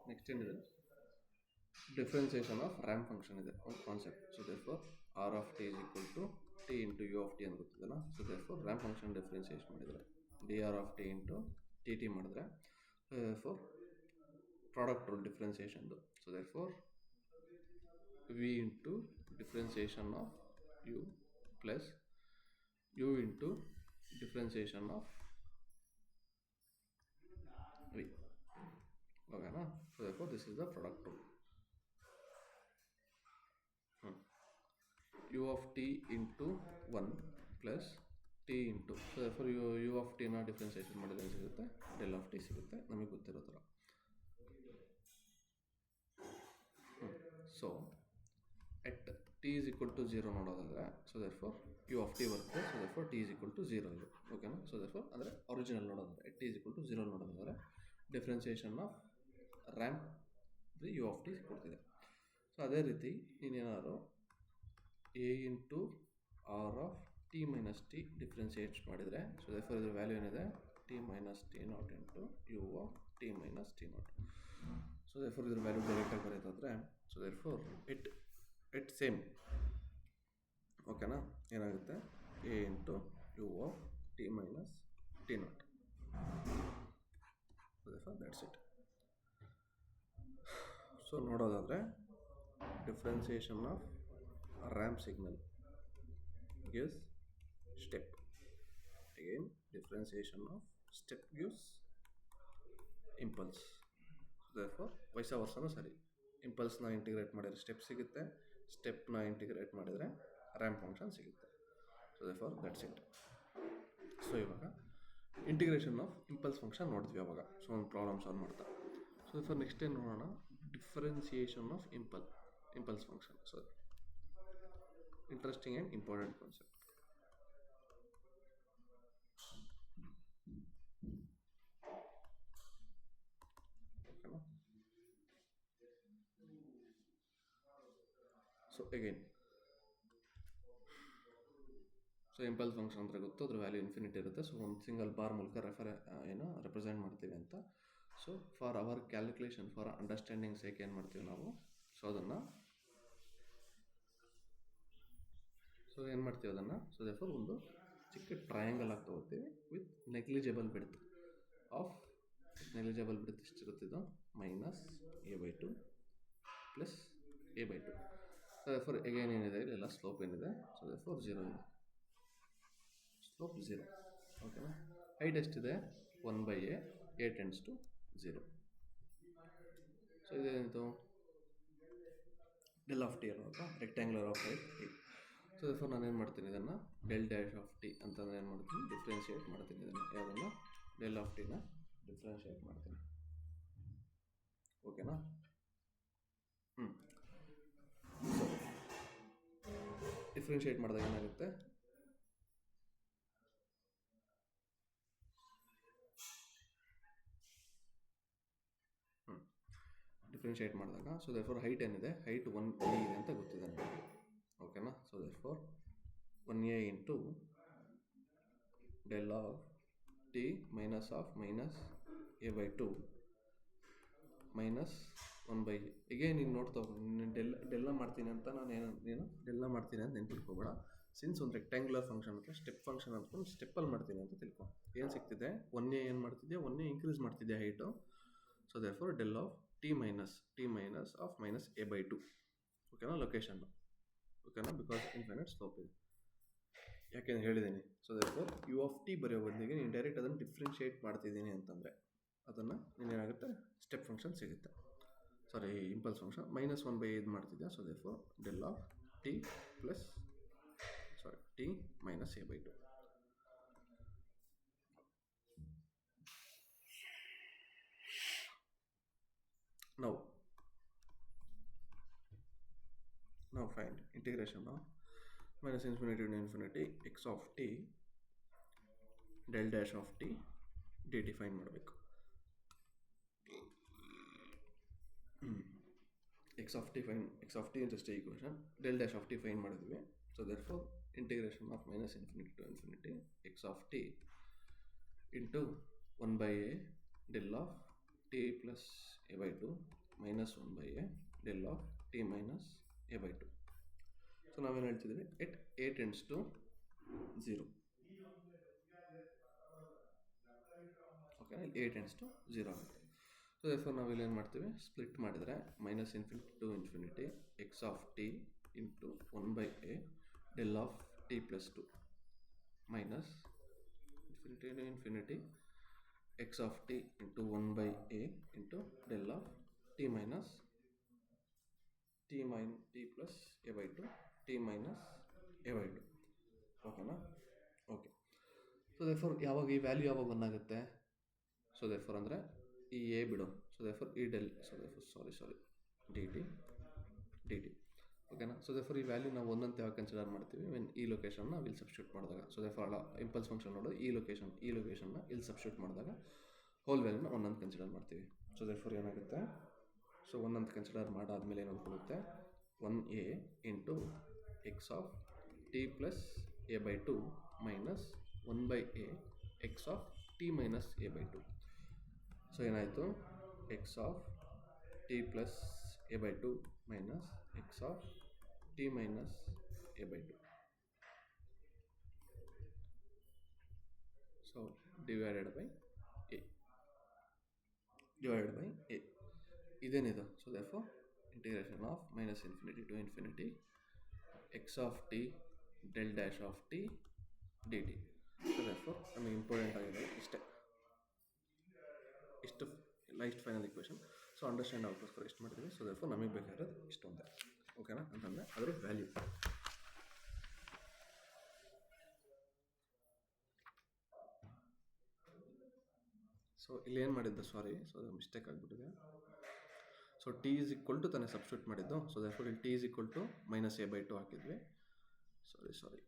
S1: ನೆಕ್ಸ್ಟ್ ಏನಿದೆ? ಡಿಫ್ರೆನ್ಸಿಯೇಷನ್ ಆಫ್ ರ್ಯಾಂಪ್ ಫಂಕ್ಷನ್ ಇದೆ ಒಂದು concept. So therefore R of T is equal to T into U of T ಅಂತ ಗೊತ್ತಿದೆಯಲ್ಲ. So therefore ramp function differentiation ಮಾಡಿದರೆ D R of T into T T ಮಾಡಿದ್ರೆ therefore product rule ಡಿಫ್ರೆನ್ಸಿಯೇಷನ್ದು. So therefore V into differentiation of U plus U into differentiation of V. ಓಕೆನಾ? So therefore this is the product rule. U of T into 1 plus T into, so therefore U of ಟಿನ differentiation ಮಾಡಿದ್ರೆ ಸಿಗುತ್ತೆ del of T ಸಿಗುತ್ತೆ, ನಮಗೆ ಗೊತ್ತಿರೋ ಥರ. So at T is equal to 0 ನೋಡೋದಾದರೆ so therefore U of T ಬರುತ್ತೆ. So therefore T is equal to 0 ಇದೆ. ಓಕೆನಾ? ಸೊ ದೇರ್ಫೋರ್ ಅಂದರೆ ಒರಿಜಿನಲ್ ನೋಡೋದಾದರೆ at T is equal to 0 ನೋಡೋದಾದರೆ differentiation of ramp U of T ಕೊಡ್ತಿದೆ. So ಅದೇ ರೀತಿ ನೀನೇನಾದ್ರು A into R of T minus T differentiate ಮಾಡಿದರೆ ಸೊ ದೇರ್ಫೋರ್ ಇದ್ರ ವ್ಯಾಲ್ಯೂ ಏನಿದೆ? T minus T not into U of T minus T not. So therefore ಇದ್ರ value ಡೈರೆಕ್ಟಾಗಿ ಬರೋದಾದರೆ ಸೊ ದೇರ್ಫೋರ್ ಇಟ್ ಸೇಮ್. ಓಕೆನಾ? ಏನಾಗುತ್ತೆ? A into U of T minus T not. So therefore that's it. So ನೋಡೋದಾದರೆ differentiation of ramp signal gives step. Again, differentiation of step gives impulse. So therefore vice versa ಸರಿ. ಇಂಪಲ್ಸ್ನ integrate ಮಾಡಿದರೆ step ಸಿಗುತ್ತೆ, ಸ್ಟೆಪ್ನ integrate ಮಾಡಿದರೆ ramp function ಸಿಗುತ್ತೆ. So therefore that's it. So ಇವಾಗ integration of impulse function ನೋಡಿದ್ವಿ ಅವಾಗ. So ಒಂದು problem solve ಮಾಡ್ತಾ. ಸೊ therefore ನೆಕ್ಸ್ಟ್ ಏನು ನೋಡೋಣ? Differentiation of impulse function. So interesting and important concept. Okay. So again, so impulse function ಅಂದರೆ ಗೊತ್ತು, ಅದ್ರ ವ್ಯಾಲ್ಯೂ ಇನ್ಫಿನಿಟಿ ಇರುತ್ತೆ. ಸೊ ಒಂದು ಸಿಂಗಲ್ ಬಾರ್ ಮೂಲಕ ರೆಪ್ರೆಸೆಂಟ್ ಮಾಡ್ತೀವಿ ಅಂತ. So for our calculation, for understanding sake ಏನು ಮಾಡ್ತೀವಿ ನಾವು? ಸೊ ಅದನ್ನು ಏನು ಮಾಡ್ತೀವಿ ಅದನ್ನು? ಸೊ ದೇರ್ಫೋರ್ ಒಂದು ಚಿಕ್ಕ ಟ್ರಯಾಂಗಲ್ ಆಗಿ ತೊಗೋತೀವಿ ವಿತ್ ನೆಗ್ಲಿಜಿಬಲ್ ಬಿಡ್ತ್ ಎಷ್ಟಿರುತ್ತಿದ್ದು? Minus a/2 plus a/2. So therefore again ಏನಿದೆ ಇಲ್ಲ ಸ್ಲೋಪ್ ಏನಿದೆ? ಸೊ ದೇರ್ಫೋರ್ 0 ಇದೆ. ಸ್ಲೋಪ್ 0. ಓಕೆನಾ? ಹೈಟ್ ಎಷ್ಟಿದೆ? 1/a, a tends to 0. So ಇದೇನಿದು? ಡೆಲ್ ಆಫ್ ಟಿ ಅನ್ನೋದು rectangular of height a. So therefore ನಾನು ಏನು ಮಾಡ್ತೀನಿ? ಇದನ್ನು ಡೆಲ್ ಡ್ಯಾಶ್ ಆಫ್ ಟಿ ಅಂತಂದರೆ ಏನು ಮಾಡ್ತೀನಿ? ಡಿಫ್ರೆನ್ಷಿಯೇಟ್ ಮಾಡ್ತೀನಿ. ಇದನ್ನು ಯಾವುದನ್ನು? ಡೆಲ್ ಆಫ್ ಟಿನ ಡಿಫ್ರೆನ್ಷಿಯೇಟ್ ಮಾಡ್ತೀನಿ. ಓಕೆನಾ? ಸೊ ಡಿಫ್ರೆನ್ಷಿಯೇಟ್ ಮಾಡಿದಾಗ ಏನಾಗುತ್ತೆ? ಡಿಫ್ರೆನ್ಷಿಯೇಟ್ ಮಾಡಿದಾಗ ಸೊ ದೇರ್ಫೋರ್ ಹೈಟ್ ಏನಿದೆ? ಹೈಟ್ 1a ಇದೆ ಅಂತ ಗೊತ್ತಿದೆ ನನಗೆ. ಓಕೆನಾ? So therefore 1a into del of T minus of minus a/2 minus 1/a. ಈಗ ನೀನು ನೋಡ್ತಾ ಡೆಲ್ಲ ಮಾಡ್ತೀನಿ ಅಂತ ನೀನು ಡೆಲ್ಲ ಮಾಡ್ತೀನಿ ಅಂತ ನೆನ್ಪಿಟ್ಕೋಬೇಡ. ಸಿನ್ಸ್ ಒಂದು ರೆಕ್ಟ್ಯಾಂಗ್ಯುಲರ್ ಫಂಕ್ಷನ್ ಅಂತ ಸ್ಟೆಪ್ ಫಂಕ್ಷನ್ ಅಂದ್ಕೊಂಡು ಸ್ಟೆಪ್ಪಲ್ಲಿ ಮಾಡ್ತೀನಿ ಅಂತ ತಿಳ್ಕೊ. ಏನು ಸಿಗ್ತಿದೆ? 1a ಏನು ಮಾಡ್ತಿದ್ದೆ? 1a ಇನ್ಕ್ರೀಸ್ ಮಾಡ್ತಿದ್ದೆ height. So therefore del of T minus of minus a/2. ಓಕೆನಾ? ಲೊಕೇಶನ್. ಓಕೆನಾ? ಬಿಕಾಸ್ ಇನ್ಫೈನೈಟ್ ಸ್ಲೋಪ್ ಇದೆ. ಯಾಕೆಂದ್ರೆ ಹೇಳಿದ್ದೀನಿ. So therefore U of T ಬರೆಯೋ ಬದಲಿಗೆ ನೀನು ಡೈರೆಕ್ಟ್ ಅದನ್ನು ಡಿಫ್ರೆನ್ಷಿಯೇಟ್ ಮಾಡ್ತಿದ್ದೀನಿ ಅಂತಂದರೆ ಅದನ್ನು ಏನಾಗುತ್ತೆ ಸ್ಟೆಪ್ ಫಂಕ್ಷನ್ ಸಿಗುತ್ತೆ, ಸಾರಿ ಇಂಪಲ್ಸ್ ಫಂಕ್ಷನ್ -1 ಇದು ಮಾಡ್ತಿದ್ದೆ. So therefore del of t plus t minus a/2. Now find integration of -infinity to infinity x of t del dash of t dt find ಮಾಡಬೇಕು. x of t is just equation del dash of t find ಮಾಡಿದ್ವಿ. So therefore integration of -infinity to infinity x of t into 1/a del of t plus a/2 minus 1/a del of t minus a/2. So ನಾವೇನು ಹೇಳ್ತಿದ್ವಿ, at a tends to 0. Okay, a tends to 0 ಆಗುತ್ತೆ. So therefore ನಾವಿಲ್ಲಿ ಏನು ಮಾಡ್ತೀವಿ, split ಮಾಡಿದರೆ -infinity to infinity x of t into 1/a del of t plus 2 minus infinity to infinity x of t into 1/a into del of t minus t plus a/2 t minus a/2. ಓಕೆನಾ? Okay. So therefore ಯಾವಾಗ ಈ value ಯಾವಾಗ 1 ಆಗುತ್ತೆ? So therefore ಅಂದರೆ ಈ A ಬಿಡು. So therefore ಈ del, so therefore ಸಾರಿ dt. ಓಕೆನಾ? ಸೊ therefore ಈ ವ್ಯಾಲ್ಯೂ ನಾವು 1 ಅಂತ ಯಾವಾಗ ಕನ್ಸಿಡರ್ ಮಾಡ್ತೀವಿ, ವೆನ್ ಈ ಲೊಕೇಶನ್ನ ಇಲ್ಲಿ ಸಬ್ಸ್ಟಿಟ್ಯೂಟ್ ಮಾಡಿದಾಗ. ಸೊ therefore ಇಂಪಲ್ಸ್ ಫಂಕ್ಷನ್ ನೋಡೋದು ಈ ಲೊಕೇಶನ್ನ ಇಲ್ಲಿ ಸಬ್ಸ್ಟಿಟ್ಯೂಟ್ ಮಾಡಿದಾಗ ಹೋಲ್ ವ್ಯಾಲ್ಯೂನ 1 ಅಂತ ಕನ್ಸಿಡರ್ ಮಾಡ್ತೀವಿ. ಸೊ therefore ಏನಾಗುತ್ತೆ, ಸೊ 1 ಅಂತ ಕನ್ಸಿಡರ್ ಮಾಡಾದ್ಮೇಲೆ ಏನು ಕೊಡುತ್ತೆ, 1a into X of T plus a/2 minus 1/a X of T minus a/2. So ಏನಾಯಿತು, X of T plus a/2 minus X of T minus a/2. So divided by a ಇದೇನಿದು. So therefore integration of -infinity to infinity x of t del dash of t dt. So therefore ನಮಗೆ important ಆಗಿದೆ ಇಷ್ಟು ಲೈಸ್ಟ್ final equation. So understand ಆಗೋಕ್ಕೋಸ್ಕರ ಇಷ್ಟು ಮಾಡ್ತೀವಿ. So therefore ನಮಗೆ ಬೇಕಾಗಿರೋದು ಇಷ್ಟೊಂದೇ. ಓಕೆನಾ? ಅಂತಂದರೆ ಅದರ ವ್ಯಾಲ್ಯೂ. ಸೊ ಇಲ್ಲಿ ಏನು ಮಾಡಿದ್ದು, ಸಾರಿ, ಸೊ ಅದು ಮಿಸ್ಟೇಕ್ ಆಗಿಬಿಟ್ಟಿದೆ. So T is equal to ತಾನೇ ಸಬ್ಸ್ಟಿಟ್ಯೂಟ್ ಮಾಡಿದ್ದು. ಸೊ therefore ಇಲ್ಲಿ T is equal to -a/2 ಹಾಕಿದ್ವಿ. Sorry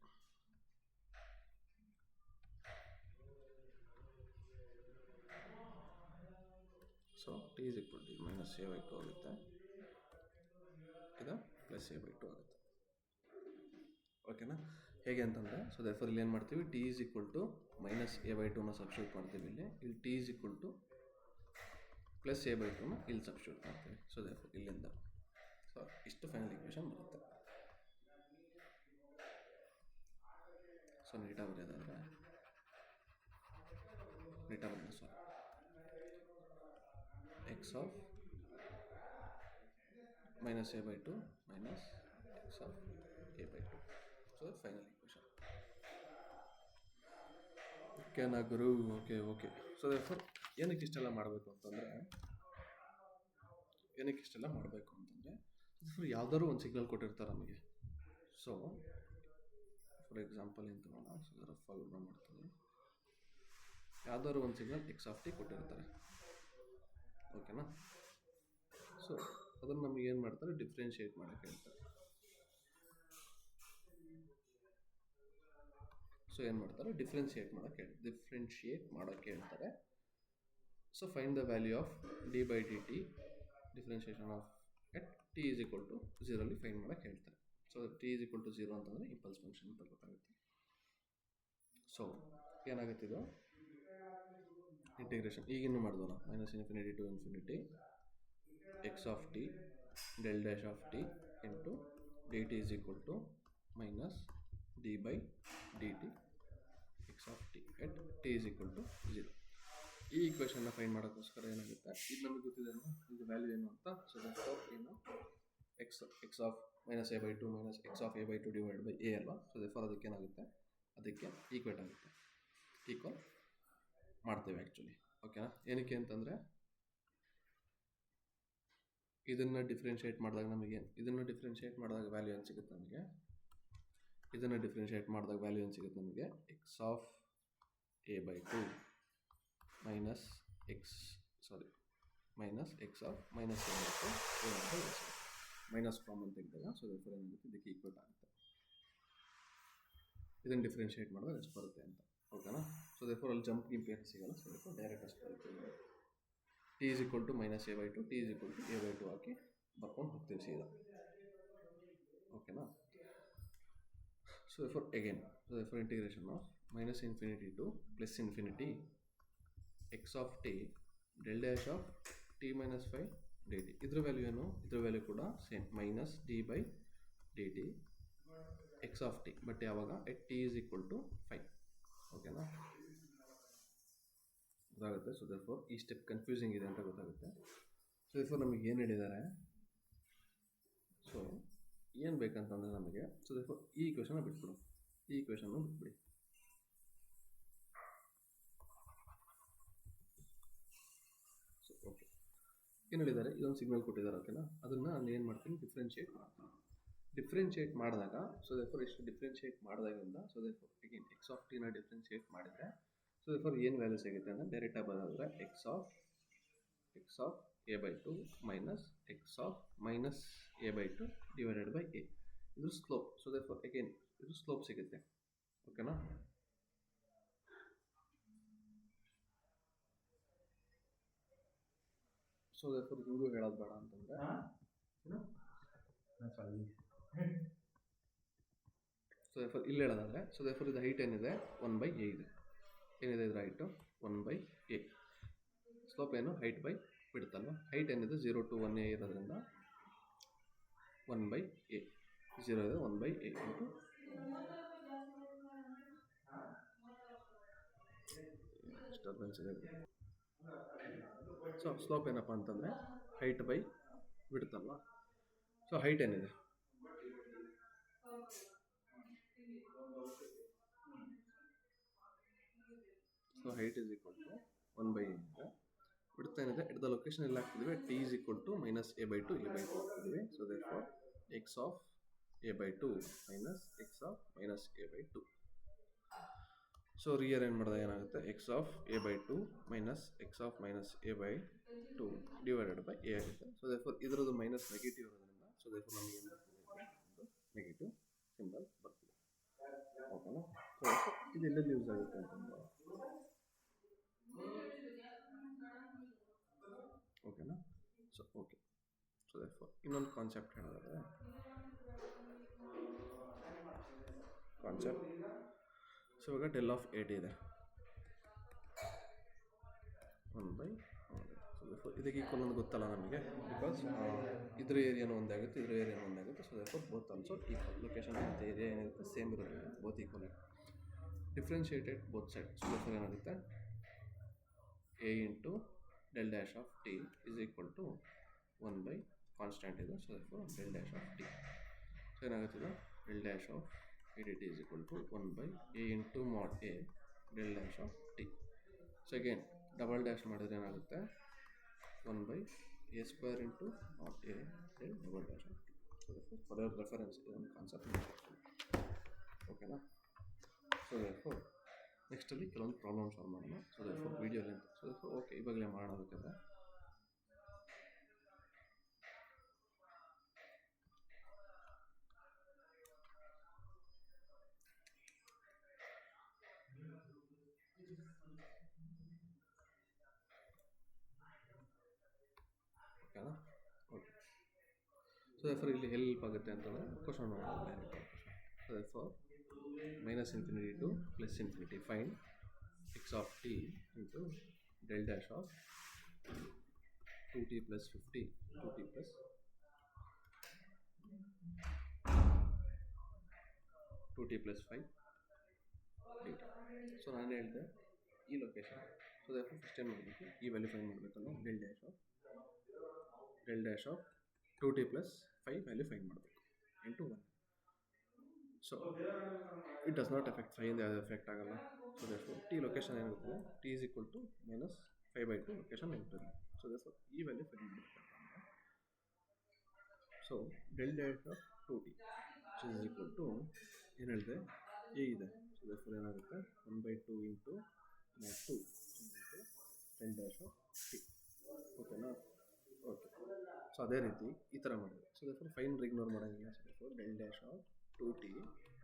S1: so T is equal to -a/2 ಆಗುತ್ತೆ, ಇದು +a/2 ಆಗುತ್ತೆ. ಓಕೆನಾ? ಹೇಗೆ ಅಂತಂದರೆ, ಸೊ therefore ಇಲ್ಲಿ ಏನು ಮಾಡ್ತೀವಿ, ಟಿ ಈಸ್ ಈಕ್ವಲ್ ಟು -a/2ನ ಸಬ್ಸ್ಟಿಟ್ಯೂಟ್ ಮಾಡ್ತೀವಿ. ಇಲ್ಲಿ ಟಿ ಈಸ್ ಈಕ್ವಲ್ ಟು +a/2ನ ಇಲ್ಲಿ ಸಬ್ಸ್ಟಿಟ್ಯೂಟ್ ಮಾಡ್ತೀವಿ. ಸೊ therefore ಇಲ್ಲಿಂದ ಸೊ ಇಷ್ಟು ಫೈನಲ್ ಇಕ್ವೇಷನ್ ಬರುತ್ತೆ. ಸೊ ನೀಟಾಗಿ ಬರೆಯೋದಾದರೆ sorry X of -a/2 minus X of a/2. So final equation. ಓಕೆನಾ ಗುರು? ಓಕೆ. ಸೊ therefore ಏನಕ್ಕೆ ಇಷ್ಟೆಲ್ಲ ಮಾಡಬೇಕು ಅಂತಂದರೆ ಯಾವ್ದಾದ್ರು ಒಂದು ಸಿಗ್ನಲ್ ಕೊಟ್ಟಿರ್ತಾರೆ ನಮಗೆ. ಸೊ ಫಾರ್ ಎಕ್ಸಾಂಪಲ್ ಏನು ತಗೋಣ, ಸೊ ರಫಾಗಿ ಮಾಡ್ತೀನಿ. ಯಾವ್ದಾದ್ರು ಒಂದು ಸಿಗ್ನಲ್ ಎಕ್ಸ್ ಆಫ್ ಟಿ ಕೊಟ್ಟಿರ್ತಾರೆ. ಓಕೆನಾ? ಸೊ ಅದನ್ನು ನಮಗೆ ಏನು ಮಾಡ್ತಾರೆ, ಡಿಫ್ರೆನ್ಷಿಯೇಟ್ ಮಾಡೋಕ್ಕೆ ಹೇಳ್ತಾರೆ. ಸೊ ಏನು ಮಾಡ್ತಾರೆ, ಡಿಫ್ರೆನ್ಷಿಯೇಟ್ ಮಾಡೋಕ್ಕೆ ಹೇಳ್ತಾರೆ. So find the value of d/dt differentiation of at t is equal to 0 find ಮಾಡೋಕ್ಕೆ ಹೇಳ್ತಾರೆ. So t is equal to 0 ಅಂತಂದರೆ ಇಂಪಲ್ಸ್ ಫಂಕ್ಷನ್ ಅಂತ ಗೊತ್ತಾಗುತ್ತೆ. ಸೊ ಏನಾಗುತ್ತೆ, ಇದು ಇಂಟಿಗ್ರೇಷನ್ ಈಗಿನ್ನೂ ಮಾಡಿದೋಣ. -infinity to infinity x of t del dash of t into dt is equal to minus d/dt x of t at t is equal to 0. ಈ ಈಕ್ವೇಷನ್ನ find ಮಾಡೋಕ್ಕೋಸ್ಕರ ಏನಾಗುತ್ತೆ, ಇದು ನಮಗೆ ಗೊತ್ತಿದೆ ಇದು ವ್ಯಾಲ್ಯೂ ಏನು ಅಂತ. ಸೊ ಏನು X of -a/2 minus X of a/2 divide by a ಅಲ್ವಾ. ಸೊ therefore ಅದಕ್ಕೆ ಏನಾಗುತ್ತೆ, ಅದಕ್ಕೆ ಈಕ್ವಲ್ ಮಾಡ್ತೇವೆ ಆ್ಯಕ್ಚುಲಿ. ಓಕೆನಾ? ಏನಕ್ಕೆ ಅಂತಂದರೆ ಇದನ್ನು ಡಿಫ್ರೆನ್ಷಿಯೇಟ್ ಮಾಡಿದಾಗ ವ್ಯಾಲ್ಯೂ ಏನು ಸಿಗುತ್ತೆ ನಮಗೆ? ಇದನ್ನು ಡಿಫ್ರೆನ್ಷಿಯೇಟ್ ಮಾಡಿದಾಗ ವ್ಯಾಲ್ಯೂ ಏನು ಸಿಗುತ್ತೆ ನಮಗೆ? X of A by two minus X of minus A by two minus common ತೆಗೆದಾಗ ಸೊ ದೇರ್ಫೋರ್ ಏನಾಗುತ್ತೆ ಇದಕ್ಕೆ ಈಕ್ವಲ್ ಆಗುತ್ತೆ. ಇದನ್ನು ಡಿಫ್ರೆನ್ಷಿಯೇಟ್ ಮಾಡಿದಾಗ ಎಷ್ಟು ಬರುತ್ತೆ ಅಂತ. ಓಕೆನಾ? ಸೊ ದೇರ್ಫೋರ್ ಅಲ್ಲಿ ಜಂಪ್ ಗಿಂಪ್ ಏನು ಸಿಗಲ್ಲ. ಸೊ ದೇರ್ಫೋರ್ ಡೈರೆಕ್ಟ್ ಅಷ್ಟು ಬರುತ್ತೆ. T is equal to minus A by two T is equal to A by two ಹಾಕಿ ಬರ್ಕೊಂಡು ಹೋಗ್ತೀವಿ ಸೀದಾ. ಓಕೆನಾ? So therefore again integration of minus infinity to plus infinity X of T del dash of T minus 5 D T. ಇದ್ರ value ಏನು? ಇದ್ರ value ಕೂಡ same minus D by D T X of T, but ಯಾವಾಗ ಎಟ್ T is equal to 5. ಓಕೆನಾ? ಗೊತ್ತಾಗುತ್ತೆ. So therefore ಈ step confusing ಇದೆ ಅಂತ ಗೊತ್ತಾಗುತ್ತೆ. ಸೊ ದೇರ್ಫೋರ್ ನಮಗೆ ಏನು ಹೇಳಿದ್ದಾರೆ? ಸೊ ಏನು ಬೇಕಂತಂದರೆ ನಮಗೆ ಸೊ ದೇರ್ಫೋರ್ ಈ ಈಕ್ವೇಷನ್ನ ಬಿಟ್ಬಿಡಿ. ಸೊ ಓಕೆ, ಏನು ಹೇಳಿದ್ದಾರೆ? ಇದೊಂದು ಸಿಗ್ನಲ್ ಕೊಟ್ಟಿದ್ದಾರೆ. ಓಕೆನಾ? ಅದನ್ನು ನಾನು ಏನು ಮಾಡ್ತೀನಿ? ಡಿಫ್ರೆನ್ಷಿಯೇಟ್ ಮಾಡಿದಾಗ ಸೊ ದೇರ್ಫೋರ್ ಇಷ್ಟು ಡಿಫ್ರೆನ್ಷಿಯೇಟ್ ಮಾಡಿದಾಗಿಂದ so therefore again X of ಟಿನ ಡಿಫ್ರೆನ್ಷಿಯೇಟ್ ಮಾಡಿದರೆ ಸೊ ದೇರ್ಫೋರ್ ಏನು ವ್ಯಾಲ್ಯೂ ಸಿಗುತ್ತೆ ಅಂದರೆ ಡೈರೆಕ್ಟಾಗಿ ಬರೋದ್ರೆ X of A by two minus X of minus A by two divided by A. ಇದು ಸ್ಲೋಪ್. ಸೊ ದೇರ್ಫೋರ್ ಅಗೇನ್ ಇದು ಸ್ಲೋಪ್ ಸಿಗುತ್ತೆ. ಓಕೆನಾ? ಸೊ ದೇರ್ಫೋರ್ ಹಿಂಗೂ ಹೇಳೋದು ಬೇಡ ಅಂತಂದರೆ ಸೊ ದೇರ್ಫೋರ್ ಇಲ್ಲಿ ಹೇಳೋದಾದರೆ ಸೊ ದೇರ್ಫೋರ್ ಇದು ಹೈಟ್ ಏನಿದೆ 1/a ಇದೆ. ಏನಿದೆ ಇದರ ಹೈಟು 1/a. ಸ್ಲೋಪ್ ಏನು? ಹೈಟ್ ಬೈ ಬಿಡುತ್ತಲ್ವ. ಹೈಟ್ ಏನಿದೆ 0 to 1a ಇರೋದ್ರಿಂದ 1/a. 0 ಇದೆ 1/a ಇಂಟು ಡಿಸ್ಟರ್ಬೆನ್ಸ್ ಇದೆ. ಸೊ ಸ್ಲೋಪ್ ಏನಪ್ಪ ಅಂತಂದರೆ ಹೈಟ್ ಬೈ ಬಿಡುತ್ತಲ್ವ. ಸೊ ಹೈಟ್ ಏನಿದೆ? So height is equal to 1/a ಇದೆ. ಬಿಡ್ತಾ ಏನಿದೆ ಇಟ್ ದ ಲೊಕೇಶನ್ ಎಲ್ಲ ಹಾಕ್ತಿದ್ವಿ. T is equal to minus A by two ಹಾಕ್ತಿದ್ವಿ. So therefore X of A by two minus X of minus A by to. So rearrange ಮಾಡಿದಾಗ ಏನಾಗುತ್ತೆ? X of A by two minus X of minus A by two divided by A ಆಗುತ್ತೆ. So therefore ಇದರದ್ದು minus negative ಇರೋದ್ರಿಂದ so therefore ನಮಗೆ ಏನು ಬರ್ತದೆ? Negative symbol ಬರ್ತದೆ. ಓಕೆನಾ? ಸೊ ಇದು ಎಲ್ಲೆಲ್ಲಿ ಯೂಸ್ ಆಗುತ್ತೆ ಅಂತಂದರೆ ಓಕೆನಾ? So okay. ಸೊ ದೇರ್ಫೋರ್ ಇನ್ನೊಂದು ಕಾನ್ಸೆಪ್ಟ್ ಹೇಳೋದಾದರೆ ಸೊ ಇವಾಗ ಡೆಲ್ ಆಫ್ ಎ ಟಿ ಇದೆ 1/. ಸೊ ದೇರ್ಫೋರ್ ಇದಕ್ಕೆ ಈಕ್ವಲ್ ಅಂತ ಗೊತ್ತಲ್ಲ ನಮಗೆ, ಬಿಕಾಸ್ ಇದ್ರ ಏರಿಯಾನು ಒಂದೇ ಆಗುತ್ತೆ, ಇದ್ರ ಏರಿಯಾನು ಒಂದೇ ಆಗುತ್ತೆ. So therefore both also equal. Location ಮತ್ತು ಏರಿಯಾ ಏನಿರುತ್ತೆ ಸೇಮ್ ಇರೋದ್ರಿಂದ ಬೋತ್ ಈಕ್ವಲ್ ಆಗುತ್ತೆ. Differentiated both side. So therefore ಏನಾಗುತ್ತೆ? A into del dash of T is equal to 1/. Constant ಇದೆ. So therefore del dash of T. So ಏನಾಗುತ್ತಿದೆ? Del dash of A D T is equal to 1/a into mod A del dash of T. So again double dash ಮಾಡಿದ್ರೆ ಏನಾಗುತ್ತೆ? 1/a square into mod A del double dash of T. So therefore for your reference ಇದೊಂದು concept ಮಾಡ್ತೀನಿ. ಓಕೆನಾ? So therefore ನೆಕ್ಸ್ಟಲ್ಲಿ ಕೆಲವೊಂದು problem solve ಮಾಡೋಣ. So therefore video length. So therefore okay ಇವಾಗಲೇ ಮಾಡೋಣ ಬೇಕಂದ್ರೆ. ಓಕೆನಾ? ಓಕೆ. ಸೊ ದೇರ್ಫೋರ್ ಇಲ್ಲಿ ಹೆಲ್ಪ್ ಆಗುತ್ತೆ ಅಂತಂದರೆ ಕ್ವಶನ್ ಮಾಡೋಣ direct. So therefore minus infinity to plus infinity find X of T into del dash of 2t plus 50 2t plus 2t plus 5 dt. ಸೊ ನಾನು ಹೇಳಿದೆ ಈ ಲೊಕೇಶನ್. ಸೊ ದೇರ್ಫೋರ್ ಫಸ್ಟ್ ಏನು ಮಾಡಬೇಕು? ಈ ವ್ಯಾಲ್ಯೂ ಫೈಂಡ್ ಮಾಡಬೇಕಲ್ಲ. Del dash of 2t plus 5 value find ಮಾಡಬೇಕು into 1. So it does not effect 5 ಇಂದ ಯಾವುದು ಎಫೆಕ್ಟ್ ಆಗಲ್ಲ. ಸೊ ದೇರ್ಫೋರ್ ಟಿ ಲೊಕೇಶನ್ ಏನಾಗುತ್ತೆ? T is equal to minus 5/2 location ಇರ್ತದೆ. ಸೊ ದರ್ಫೋರ್ ಈ ವ್ಯಾಲ್ಯೂ ಫೈಂಡ್ ಮಾಡಬೇಕಂತ ಅಂದರೆ so del dash of 2t which is equal to ಏನು ಹೇಳಿದೆ a ಇದೆ. ಸೊ ದರ್ಫೋರ್ ಏನಾಗುತ್ತೆ 1/2 into mod 2 del dash of t. ಓಕೆನಾ? ಓಕೆ. ಸೊ ಅದೇ ರೀತಿ ಈ ಥರ ಮಾಡಿದೆ. ಸೊ ದರ್ಫೋರ್ ಫೈನ್ ಇಗ್ನೋರ್ ಮಾಡೋಂಗಿಲ್ಲ. So therefore del dash of 2t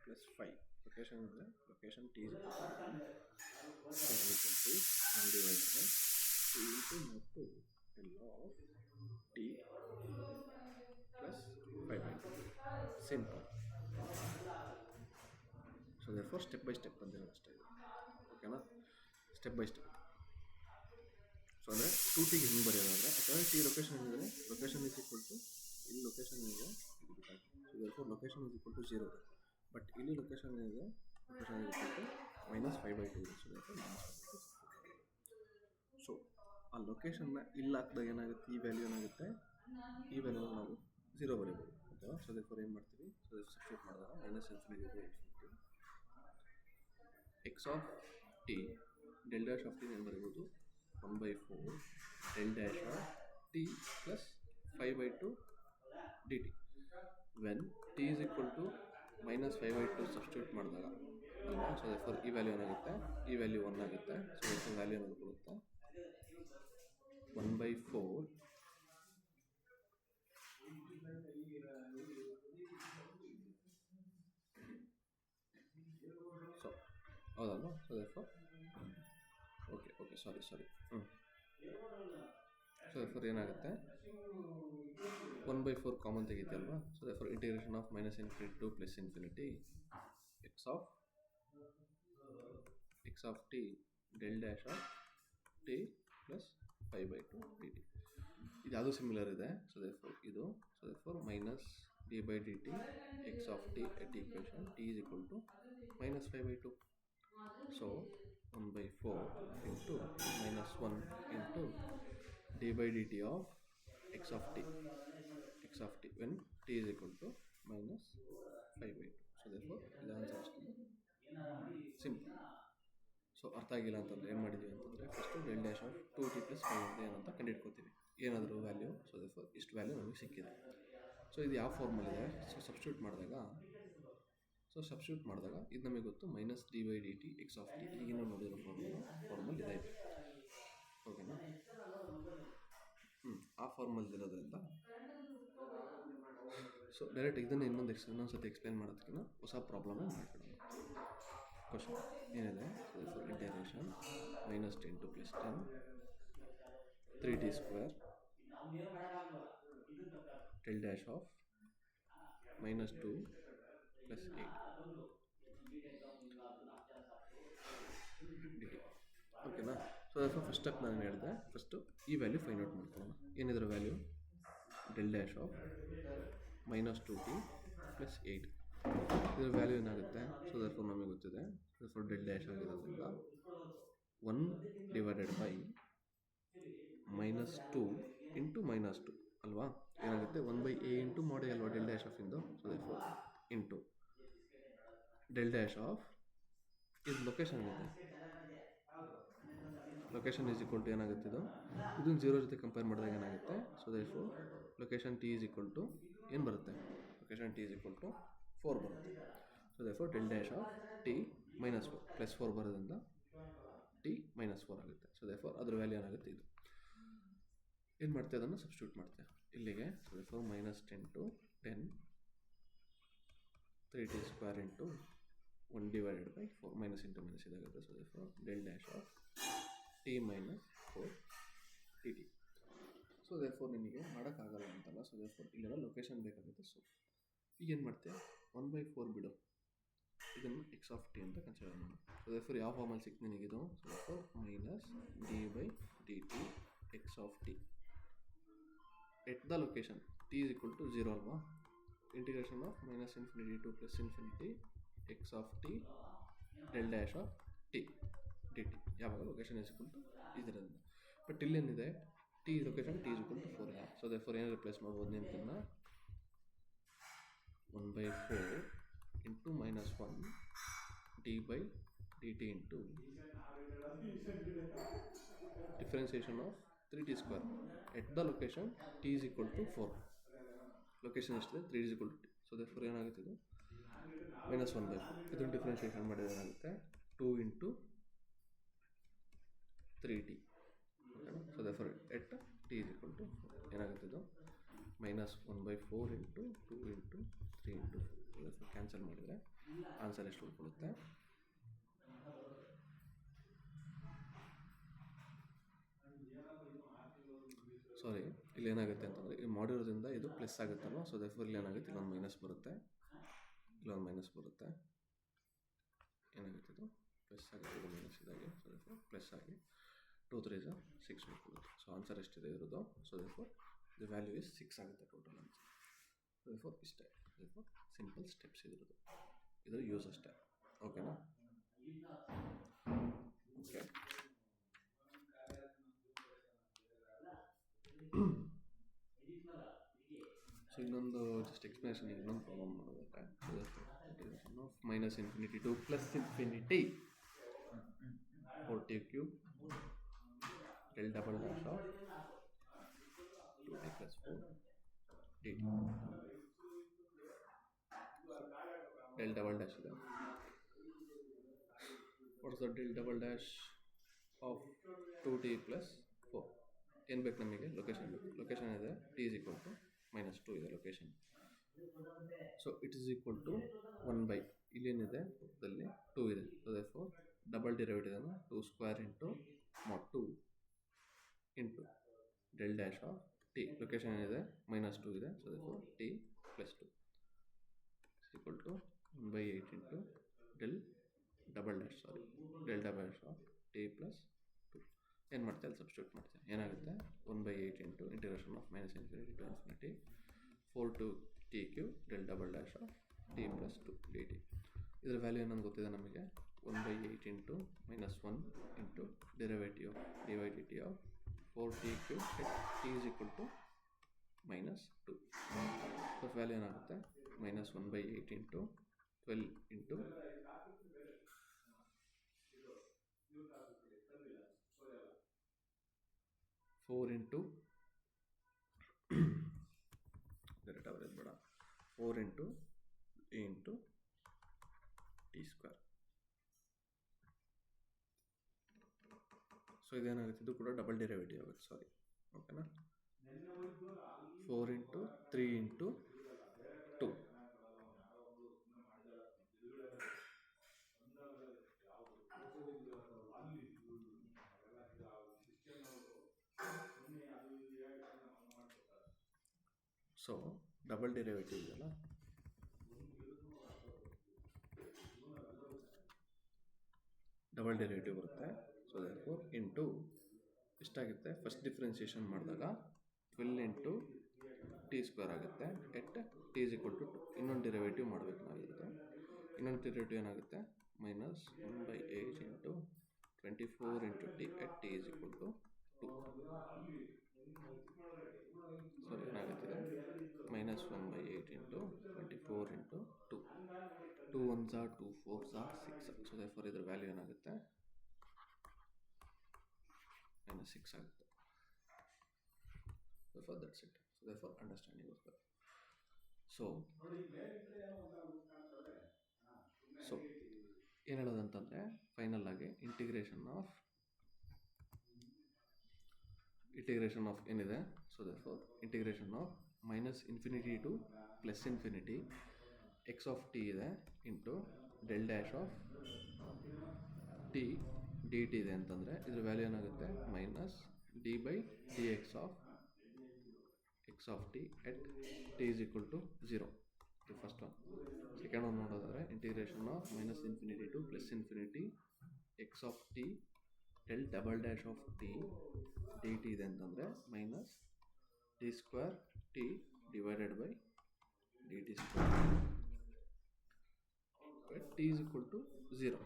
S1: plus 5 location ಇದೆ. Location t is equal to 1 divided by 2 into mod 2 del of t plus 5/2. Simple. So therefore step by step ಬಂದಿರೋದು ಅಷ್ಟೇ. ಓಕೆನಾ? Step by step. So ಅಂದರೆ 2tಗೆ ಹಿಂಗೆ ಬರೆಯೋದಾದರೆ ಯಾಕಂದರೆ T location ಏನಿದೆ, location is equal to ಇಲ್ಲಿ ಲೊಕೇಶನ್ ಏನಿದೆ so therefore location is equal to 0 ಇದೆ. ಬಟ್ ಇಲ್ಲಿ ಲೊಕೇಶನ್ ಏನಿದೆ, ಲೊಕೇಶನ್ ಇಸ್ ಈಕ್ವಲ್ ಟು -5/2 ಇದೆ. So therefore -5/2. ಸೊ ಆ ಲೊಕೇಶನ್ನ ಇಲ್ಲಿ ಹಾಕಿದಾಗ ಏನಾಗುತ್ತೆ, ಈ ವ್ಯಾಲ್ಯೂ ಏನಾಗುತ್ತೆ, ಈ ವ್ಯಾಲ್ಯೂನ ನಾವು 0 ಬರೀಬೋದು. ಓಕೆನಾ? ಸೊ ದೇರ್ಫೋರ್ ಏನು ಮಾಡ್ತೀವಿ, ಸೊ ಸಬ್ಸ್ಟಿಟ್ಯೂಟ್ ಮಾಡಿದಾಗ -∞ to x of t del dash of t ಏನು ಬರೀಬೋದು 1/4 del dash of t plus 5/2 dt. when t is equal to -5/2 substitute ಮಾಡಿದಾಗ ಅಲ್ವಾ, ಸೊ ದೇರ್ಫೋರ್ ಈ ವ್ಯಾಲ್ಯೂ ಏನಾಗುತ್ತೆ, ಈ ವ್ಯಾಲ್ಯೂ 1 ಆಗುತ್ತೆ. ಸೊ ದೇರ್ಫೋರ್ ವ್ಯಾಲ್ಯೂ ಏನಾಗುತ್ತೆ ಬರುತ್ತೆ 1/4 ಸೊ ಹೌದಲ್ವಾ. So therefore okay sorry so therefore ಏನಾಗುತ್ತೆ 1/4 ಕಾಮನ್ ತೆಗಿತೆ ಅಲ್ವಾ. So therefore integration of -∞ to +∞ x of t del dash of t plus 5/2 dt. ಇದು ಯಾವುದು ಸಿಮಿಲರ್ ಇದೆ. ಸೊ ದೇರ್ಫೋರ್ ಇದು, so therefore -d/dt x of t at equation t is equal to -5/2. so 1/4 into -1 into d/dt of x of t when t is equal to -5/2. So therefore ಇದು answer ಅಷ್ಟೇ. Simple. So ಅರ್ಥ ಆಗಿಲ್ಲ ಅಂತಂದರೆ ಏನು ಮಾಡಿದ್ದೀವಿ ಅಂತಂದರೆ first del dash of 2t plus 5 ಅಂತ ಏನಂತ ಕಂಡುಹಿಡ್ಕೊತೀವಿ, ಏನಾದರೂ ವ್ಯಾಲ್ಯೂ. ಸೊ ದೇರ್ಫೋರ್ ಇಷ್ಟು ವ್ಯಾಲ್ಯೂ ನಮಗೆ ಸಿಕ್ಕಿದೆ. ಸೊ ಇದು ಯಾವ ಫಾರ್ಮಲ್ಲಿದೆ, ಸೊ ಸಬ್ಸ್ಟಿಟ್ಯೂಟ್ ಮಾಡಿದಾಗ ಇದು ನಮಗೆ ಗೊತ್ತು -d/dt x of t. ಈಗಿನ ನೋಡಿರೋ ಫಾರ್ಮಲ್ ಇದೆ. ಓಕೆನಾ? ಆ ಫಾರ್ಮಲ್ ಇರೋದ್ರಿಂದ ಸೊ ಡೈರೆಕ್ಟ್ ಇದನ್ನು ಇನ್ನೊಂದು ಸತಿ ಎಕ್ಸ್ಪ್ಲೇನ್ ಮಾಡೋದಕ್ಕಿಂತ ಹೊಸ ಪ್ರಾಬ್ಲಮ್ ಮಾಡ್ಕೊಳ್ಳೋಣ. ಕ್ವಶನ್ ಏನಿದೆ, so for integration -10 to +10 3t square del dash of -2 plus 8 dt. ಓಕೆನಾ? ಸೊ ಫಸ್ಟ್ ಸ್ಟೆಪ್ ನಾನು ಹೇಳಿದೆ, ಫಸ್ಟು ಈ ವ್ಯಾಲ್ಯೂ ಫೈಂಡ್ ಔಟ್ ಮಾಡ್ಕೊಳ್ಳೋಣ. ಏನಿದ್ರ value del dash of -2t plus 8. ಇದರ ವ್ಯಾಲ್ಯೂ ಏನಾಗುತ್ತೆ, ಸೊ ದೇರ್ಫೋರ್ ನಮಗೆ ಗೊತ್ತಿದೆ. ದೇರ್ಫೋರ್ del dash ಆಗಿರೋದ್ರಿಂದ 1 divided by -2 into -2 ಅಲ್ವಾ, ಏನಾಗುತ್ತೆ 1/a into ಮಾಡಿ ಅಲ್ವಾ del dash of ಇಂದು. So therefore into del dash of ಇದು ಲೊಕೇಶನ್ ಇದೆ, ಲೊಕೇಶನ್ ಈಸ್ ಈಕ್ವಲ್ ಟು ಏನಾಗುತ್ತೆ, ಇದನ್ನು 0 ಜೊತೆ ಕಂಪೇರ್ ಮಾಡಿದಾಗ ಏನಾಗುತ್ತೆ. So therefore location t is equal to ಏನು ಬರುತ್ತೆ, location t is equal to 4 ಬರುತ್ತೆ. So therefore del dash of t -4 +4 ಬರೋದ್ರಿಂದ t -4 ಆಗುತ್ತೆ. ಸೊ ದೇರ್ಫೋರ್ ಅದ್ರ ವ್ಯಾಲ್ಯೂ ಏನಾಗುತ್ತೆ, ಇದು ಏನು ಮಾಡ್ತೀವಿ, ಅದನ್ನು ಸಬ್ಸ್ಟಿಟ್ಯೂಟ್ ಮಾಡ್ತೇವೆ ಇಲ್ಲಿಗೆ. So therefore -10 to 10 3t square into 1 divided by 4 minus into minus ಇದಾಗುತ್ತೆ. So therefore del dash of t -4 dt. So therefore ನಿಮಗೆ ಮಾಡೋಕ್ಕಾಗಲ್ಲ ಅಂತಲ್ಲ. ಸೊ ದೇರ್ಫೋರ್ ಇಲ್ಲೆಲ್ಲ ಲೊಕೇಶನ್ ಬೇಕಾಗುತ್ತೆ. ಸೊ ಈಗ ಏನು ಮಾಡ್ತೀಯ, 1/4 ಬಿಡು, ಇದನ್ನು x of t ಅಂತ ಕನ್ಸಿಡರ್ ಮಾಡೋಣ. ಸೊ ದೇರ್ಫೋರ್ ಯಾವ ಫಾರ್ಮಲ್ಲಿ ಸಿಕ್ತು ನಿನಗಿದು. So therefore -d/dt x of t at the location t is equal to 0 ಅಲ್ವಾ. Integration of -∞ to +∞ x of t del dash of t dt ಯಾವಾಗ ಲೊಕೇಶನ್ is equal to ಇದರಿಂದ. But ಇಲ್ಲೇನಿದೆ, t location t is equal to 4 ಇದೆ. So therefore ಏನು replace ಮಾಡ್ಬೋದು ನೆನಪನ್ನ, 1/4 into -1 d/dt into differentiation of 3t square at the location t is equal to 4. Location ಎಷ್ಟಿದೆ 3 is equal to t. So therefore ಏನಾಗುತ್ತೆ ಇದು -1/4. ಇದನ್ನು differentiation ಮಾಡಿದ್ರೆ ಏನಾಗುತ್ತೆ 2 into 3t. ಓಕೆನಾ. So therefore at t is equal to 4 ಏನಾಗುತ್ತೆ ಇದು -1/4 into 2 into 3 into 4. Cancel ಮಾಡಿದರೆ ಆನ್ಸರ್ ಎಷ್ಟು ಉಳ್ಕೊಳ್ಳುತ್ತೆ ಸಾರಿ ಇಲ್ಲಿ ಏನಾಗುತ್ತೆ ಅಂತಂದರೆ ಈ ಮಾಡಿರೋದ್ರಿಂದ ಇದು ಪ್ಲಸ್ ಆಗುತ್ತಲ್ವ. ಸೊ ದೇರ್ಫೋರ್ ಇಲ್ಲಿ ಏನಾಗುತ್ತೆ ಇಲ್ಲೊಂದು ಮೈನಸ್ ಬರುತ್ತೆ, ಇಲ್ಲೊಂದು ಮೈನಸ್ ಬರುತ್ತೆ. ಏನಾಗುತ್ತೆ ಇದು ಪ್ಲಸ್ ಆಗುತ್ತೆ, ಇದು ಮೈನಸ್ ಇದಾಗಿ. ಸೊ ದೇರ್ಫೋರ್ ಪ್ಲಸ್ ಆಗಿ 2 3 is 6 ಉಳ್ಕೊಳ್ಳುತ್ತೆ. ಸೊ ಆನ್ಸರ್ ಎಷ್ಟಿದೆ ಇರೋದು. So therefore the value is 6 ಆಗುತ್ತೆ ಟೋಟಲ್ ಆನ್ಸರ್. ಸೊ ದೇರ್ಫೋರ್ ಇಷ್ಟೇ. ದೇರ್ಫೋರ್ ಸಿಂಪಲ್ ಸ್ಟೆಪ್ಸ್ ಇರೋದು, ಇದು ಯೂಸ್ ಅಷ್ಟೇ. ಓಕೆನಾ. ಓಕೆ. ಸೊ ಇನ್ನೊಂದು ಜಸ್ಟ್ ಎಕ್ಸ್ಪ್ಲನೇಷನ್, ಇನ್ನೊಂದು ಪ್ರಾಬ್ಲಮ್ ಮಾಡೋದಕ್ಕೆ integration of -∞ to +∞ 4t cube del double dash of 2t plus 4 dt. del double dash ಇದೆ. what is the del double dash of 2t plus 4? ಏನು ಬೇಕು ನಮಗೆ ಲೊಕೇಶನ್ ಬೇಕು. ಲೊಕೇಶನ್ ಇದೆ t is equal to -2 ಇದೆ location. So it is equal to 1/, ಇಲ್ಲೇನಿದೆ ಪಕ್ಕದಲ್ಲಿ 2 ಇದೆ. ಸೊ ದೇರ್ಫೋರ್ ಡಬಲ್ ಡಿರೈವೇಟಿವ್ ಇದನ್ನು 2 square into mod 2 into del dash of t. Location ಏನಿದೆ -2 ಇದೆ. So therefore t plus 2 is equal to 1/8 into del double dash of t plus 2. ಏನು ಮಾಡ್ತೀವಿ ಅಲ್ಲಿ substitute ಮಾಡ್ತೀವಿ. ಏನಾಗುತ್ತೆ 1/8 into integration of -∞ to ∞ 4t cube del double dash of t plus 2 dt. ಇದರ value ಏನಂತ ಗೊತ್ತಿದೆ ನಮಗೆ 1/8 into -1 into derivative dy dt of 4t cube at t is equal to -2. So value ಏನಾಗುತ್ತೆ -1/8 into 12 into 4 into direct average ಬೇಡ, 4 into a into T square. So ಇದೇನಾಗುತ್ತೆ, ಇದು ಕೂಡ double derivative ಆಗುತ್ತೆ. ಸಾರಿ, ಓಕೆನಾ. 4 into 3 into 2. So double derivative ಇದೆಯಲ್ಲ, double derivative ಬರುತ್ತೆ. So therefore into ಎಷ್ಟಾಗುತ್ತೆ, ಫಸ್ಟ್ ಡಿಫ್ರೆನ್ಸಿಯೇಷನ್ ಮಾಡಿದಾಗ 12 ಇಂಟು ಟಿ ಸ್ಕ್ವೇರ್ ಆಗುತ್ತೆ at T is equal to 2. ಇನ್ನೊಂದು ಡೆರಿವೇಟಿವ್ ಮಾಡಬೇಕು ನಾವಿರೋದು. ಇನ್ನೊಂದು ಡೆರಿವೇಟಿವ್ ಏನಾಗುತ್ತೆ -1/8 into 24 into T at T is equal to 2. So ಏನಾಗುತ್ತೆ -1/8 into 24 into 2. 2 1s are 2 4s are 6. So therefore ಇದರ ವ್ಯಾಲ್ಯೂ ಏನಾಗುತ್ತೆ -6 ಆಗುತ್ತೆ. Therefore that's it. So therefore understanding ಇರ್ತದೆ. ಸೊ ಏನು ಹೇಳೋದಂತಂದರೆ ಫೈನಲ್ ಆಗಿ ಇಂಟಿಗ್ರೇಷನ್ ಆಫ್ ಏನಿದೆ. So therefore integration of -∞ to +∞ x of t ಇದೆ into del dash of t dt ಇದೆ ಅಂತಂದರೆ ಇದ್ರ ವ್ಯಾಲ್ಯೂ ಏನಾಗುತ್ತೆ -d/dx of x of t at t is equal to 0. ಇದು ಫಸ್ಟ್ ಒನ್. ಸೆಕೆಂಡ್ ಒನ್ ನೋಡೋದಾದರೆ integration of -∞ to +∞ x of t del double dash of t dt ಇದೆ ಅಂತಂದರೆ -d²t divided by dt square at t is equal to 0.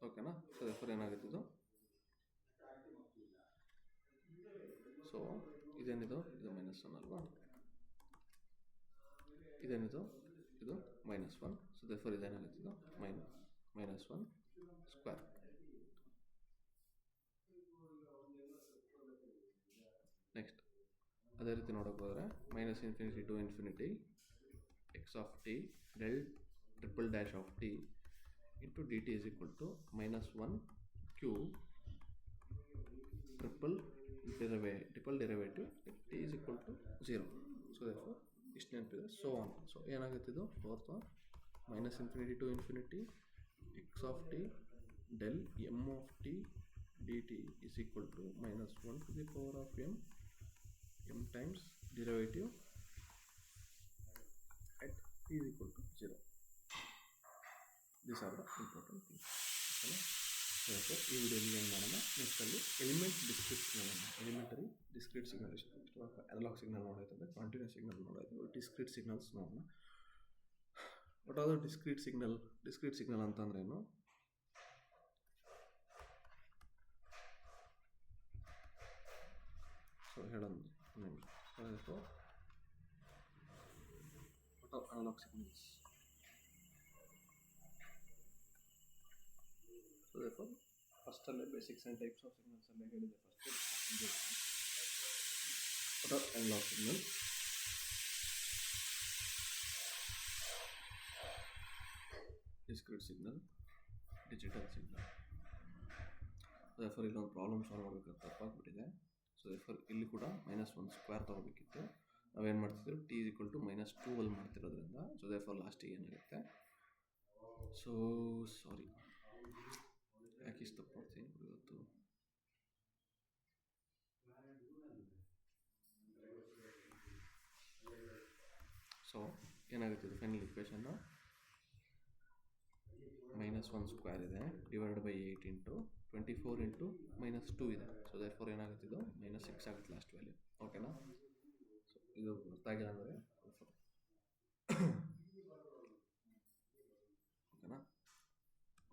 S1: ಓಕೆನಾ. So therefore ಏನಾಗುತ್ತೆ ಇದು. So ಇದೇನಿದು, ಇದು -1 ಅಲ್ವಾ, ಇದೇನಿದು, ಇದು -1. ಸೊ ದೇರ್ಫೋರ್ ಇದೇನಾಗುತ್ತೆ ಇದು ಮೈನಸ್. -1 ಸ್ಕ್ವೇರ್. ನೆಕ್ಸ್ಟ್ ಅದೇ ರೀತಿ ನೋಡೋಕೆ ಹೋದರೆ -∞ to ∞ x of t del triple dash of t into dt is equal to -1 cube triple derivative t is equal to 0. So therefore ಇಷ್ಟು ನೆನಪಿದೆ. So on. ಸೊ ಏನಾಗುತ್ತೆ ಇದು fourth -∞ to ∞ x of t del m of t dt is equal to -1 to the power of m times derivative at t is equal to 0. These are the important things. Okay. Therefore, ಈ ವಿಡಿಯೋಲಿ ಏನು ಮಾಡೋಣ, ನೆಕ್ಸ್ಟಲ್ಲಿ elementary discrete signal, analog signal ನೋಡೋಯ್ತದೆ, continuous signal ನೋಡೋಯ್ತದೆ, discrete signals ನೋಡೋಣ. What are the discrete signal ಅಂತಂದ್ರೇನು? So ಹೇಳೋಣ ನಿಮಗೆ. What are analog signals? So therefore ಫಸ್ಟಲ್ಲೇ basics and types of signals ಅಲ್ಲೇ ಹೇಳಿದೆ. What are analog signal? Discrete signal, digital signal. therefore ಇಲ್ಲೊಂದು ಪ್ರಾಬ್ಲಮ್ ಸಾಲ್ವ್ ಮಾಡಬೇಕಾದ್ರೆ ತಪ್ಪಾಗ್ಬಿಟ್ಟಿದೆ. ಸೊ therefore ಇಲ್ಲಿ ಕೂಡ -1 ಸ್ಕ್ವೇರ್ ತೊಗೋಬೇಕಿತ್ತು. ನಾವೇನು ಮಾಡ್ತಿದ್ದೀವಿ, t is equal to -2 ಅಲ್ಲಿ ಮಾಡ್ತಿರೋದ್ರಿಂದ. ಸೊ therefore ಲಾಸ್ಟಿಗೆ ಏನಾಗುತ್ತೆ, ಸೊ ಸಾರಿ ಯಾಕೆ ಇಷ್ಟು ತಪ್ಪು ಮಾಡ್ತೀನಿ ಇವತ್ತು. ಸೊ ಏನಾಗುತ್ತೆ, ಫೈನಲ್ ಇಕ್ವೇಷನ್ನು -1 ಸ್ಕ್ವೇರ್ ಇದೆ ಡಿವೈಡೆಡ್ ಬೈ 8 ಇಂಟು 24 ಇಂಟು -2 ಇದೆ. ಸೊ therefore ಏನಾಗುತ್ತಿದ್ದು -6 ಆಗುತ್ತೆ ಲಾಸ್ಟ್ ವ್ಯಾಲ್ಯೂ. ಓಕೆನಾ? ಸೊ ಇದು ಅರ್ಥ ಆಗಿಲ್ಲ ಅಂದರೆ ಓಕೆನಾ?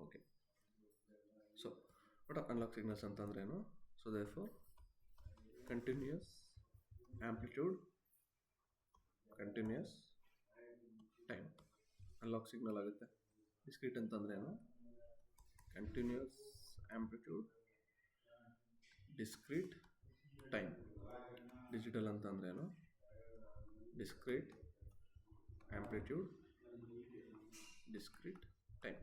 S1: Okay. So what are analog signals ಅಂತಂದ್ರೇನು? So therefore continuous amplitude, continuous time analog signal ಆಗುತ್ತೆ. ಡಿಸ್ಕ್ರೀಟ್ ಅಂತಂದ್ರೇನು? Continuous amplitude, discrete time. Digital ಅಂತಂದ್ರೇನು? Discrete amplitude, discrete time.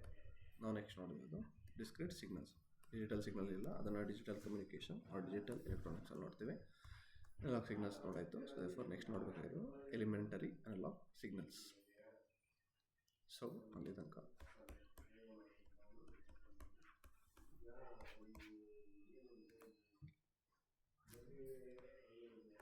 S1: ನಾವು ನೆಕ್ಸ್ಟ್ ನೋಡಿರೋದು ಡಿಸ್ಕ್ರೀಟ್ ಸಿಗ್ನಲ್ಸ್. ಡಿಜಿಟಲ್ ಸಿಗ್ನಲ್ ಇಲ್ಲ, ಅದನ್ನು ಡಿಜಿಟಲ್ ಕಮ್ಯುನಿಕೇಷನ್ ಆರ್ ಡಿಜಿಟಲ್ ಎಲೆಕ್ಟ್ರಾನಿಕ್ಸಲ್ಲಿ ನೋಡ್ತೀವಿ. ಅನಲಾಗ್ ಸಿಗ್ನಲ್ಸ್ ನೋಡಾಯಿತು. ಸೊ therefore ನೆಕ್ಸ್ಟ್ ನೋಡಬೇಕಾಗಿರೋದು ಎಲಿಮೆಂಟರಿ ಅನಲಾಗ್ ಸಿಗ್ನಲ್ಸ್. ಸೊ ಅಲ್ಲಿ ತನಕ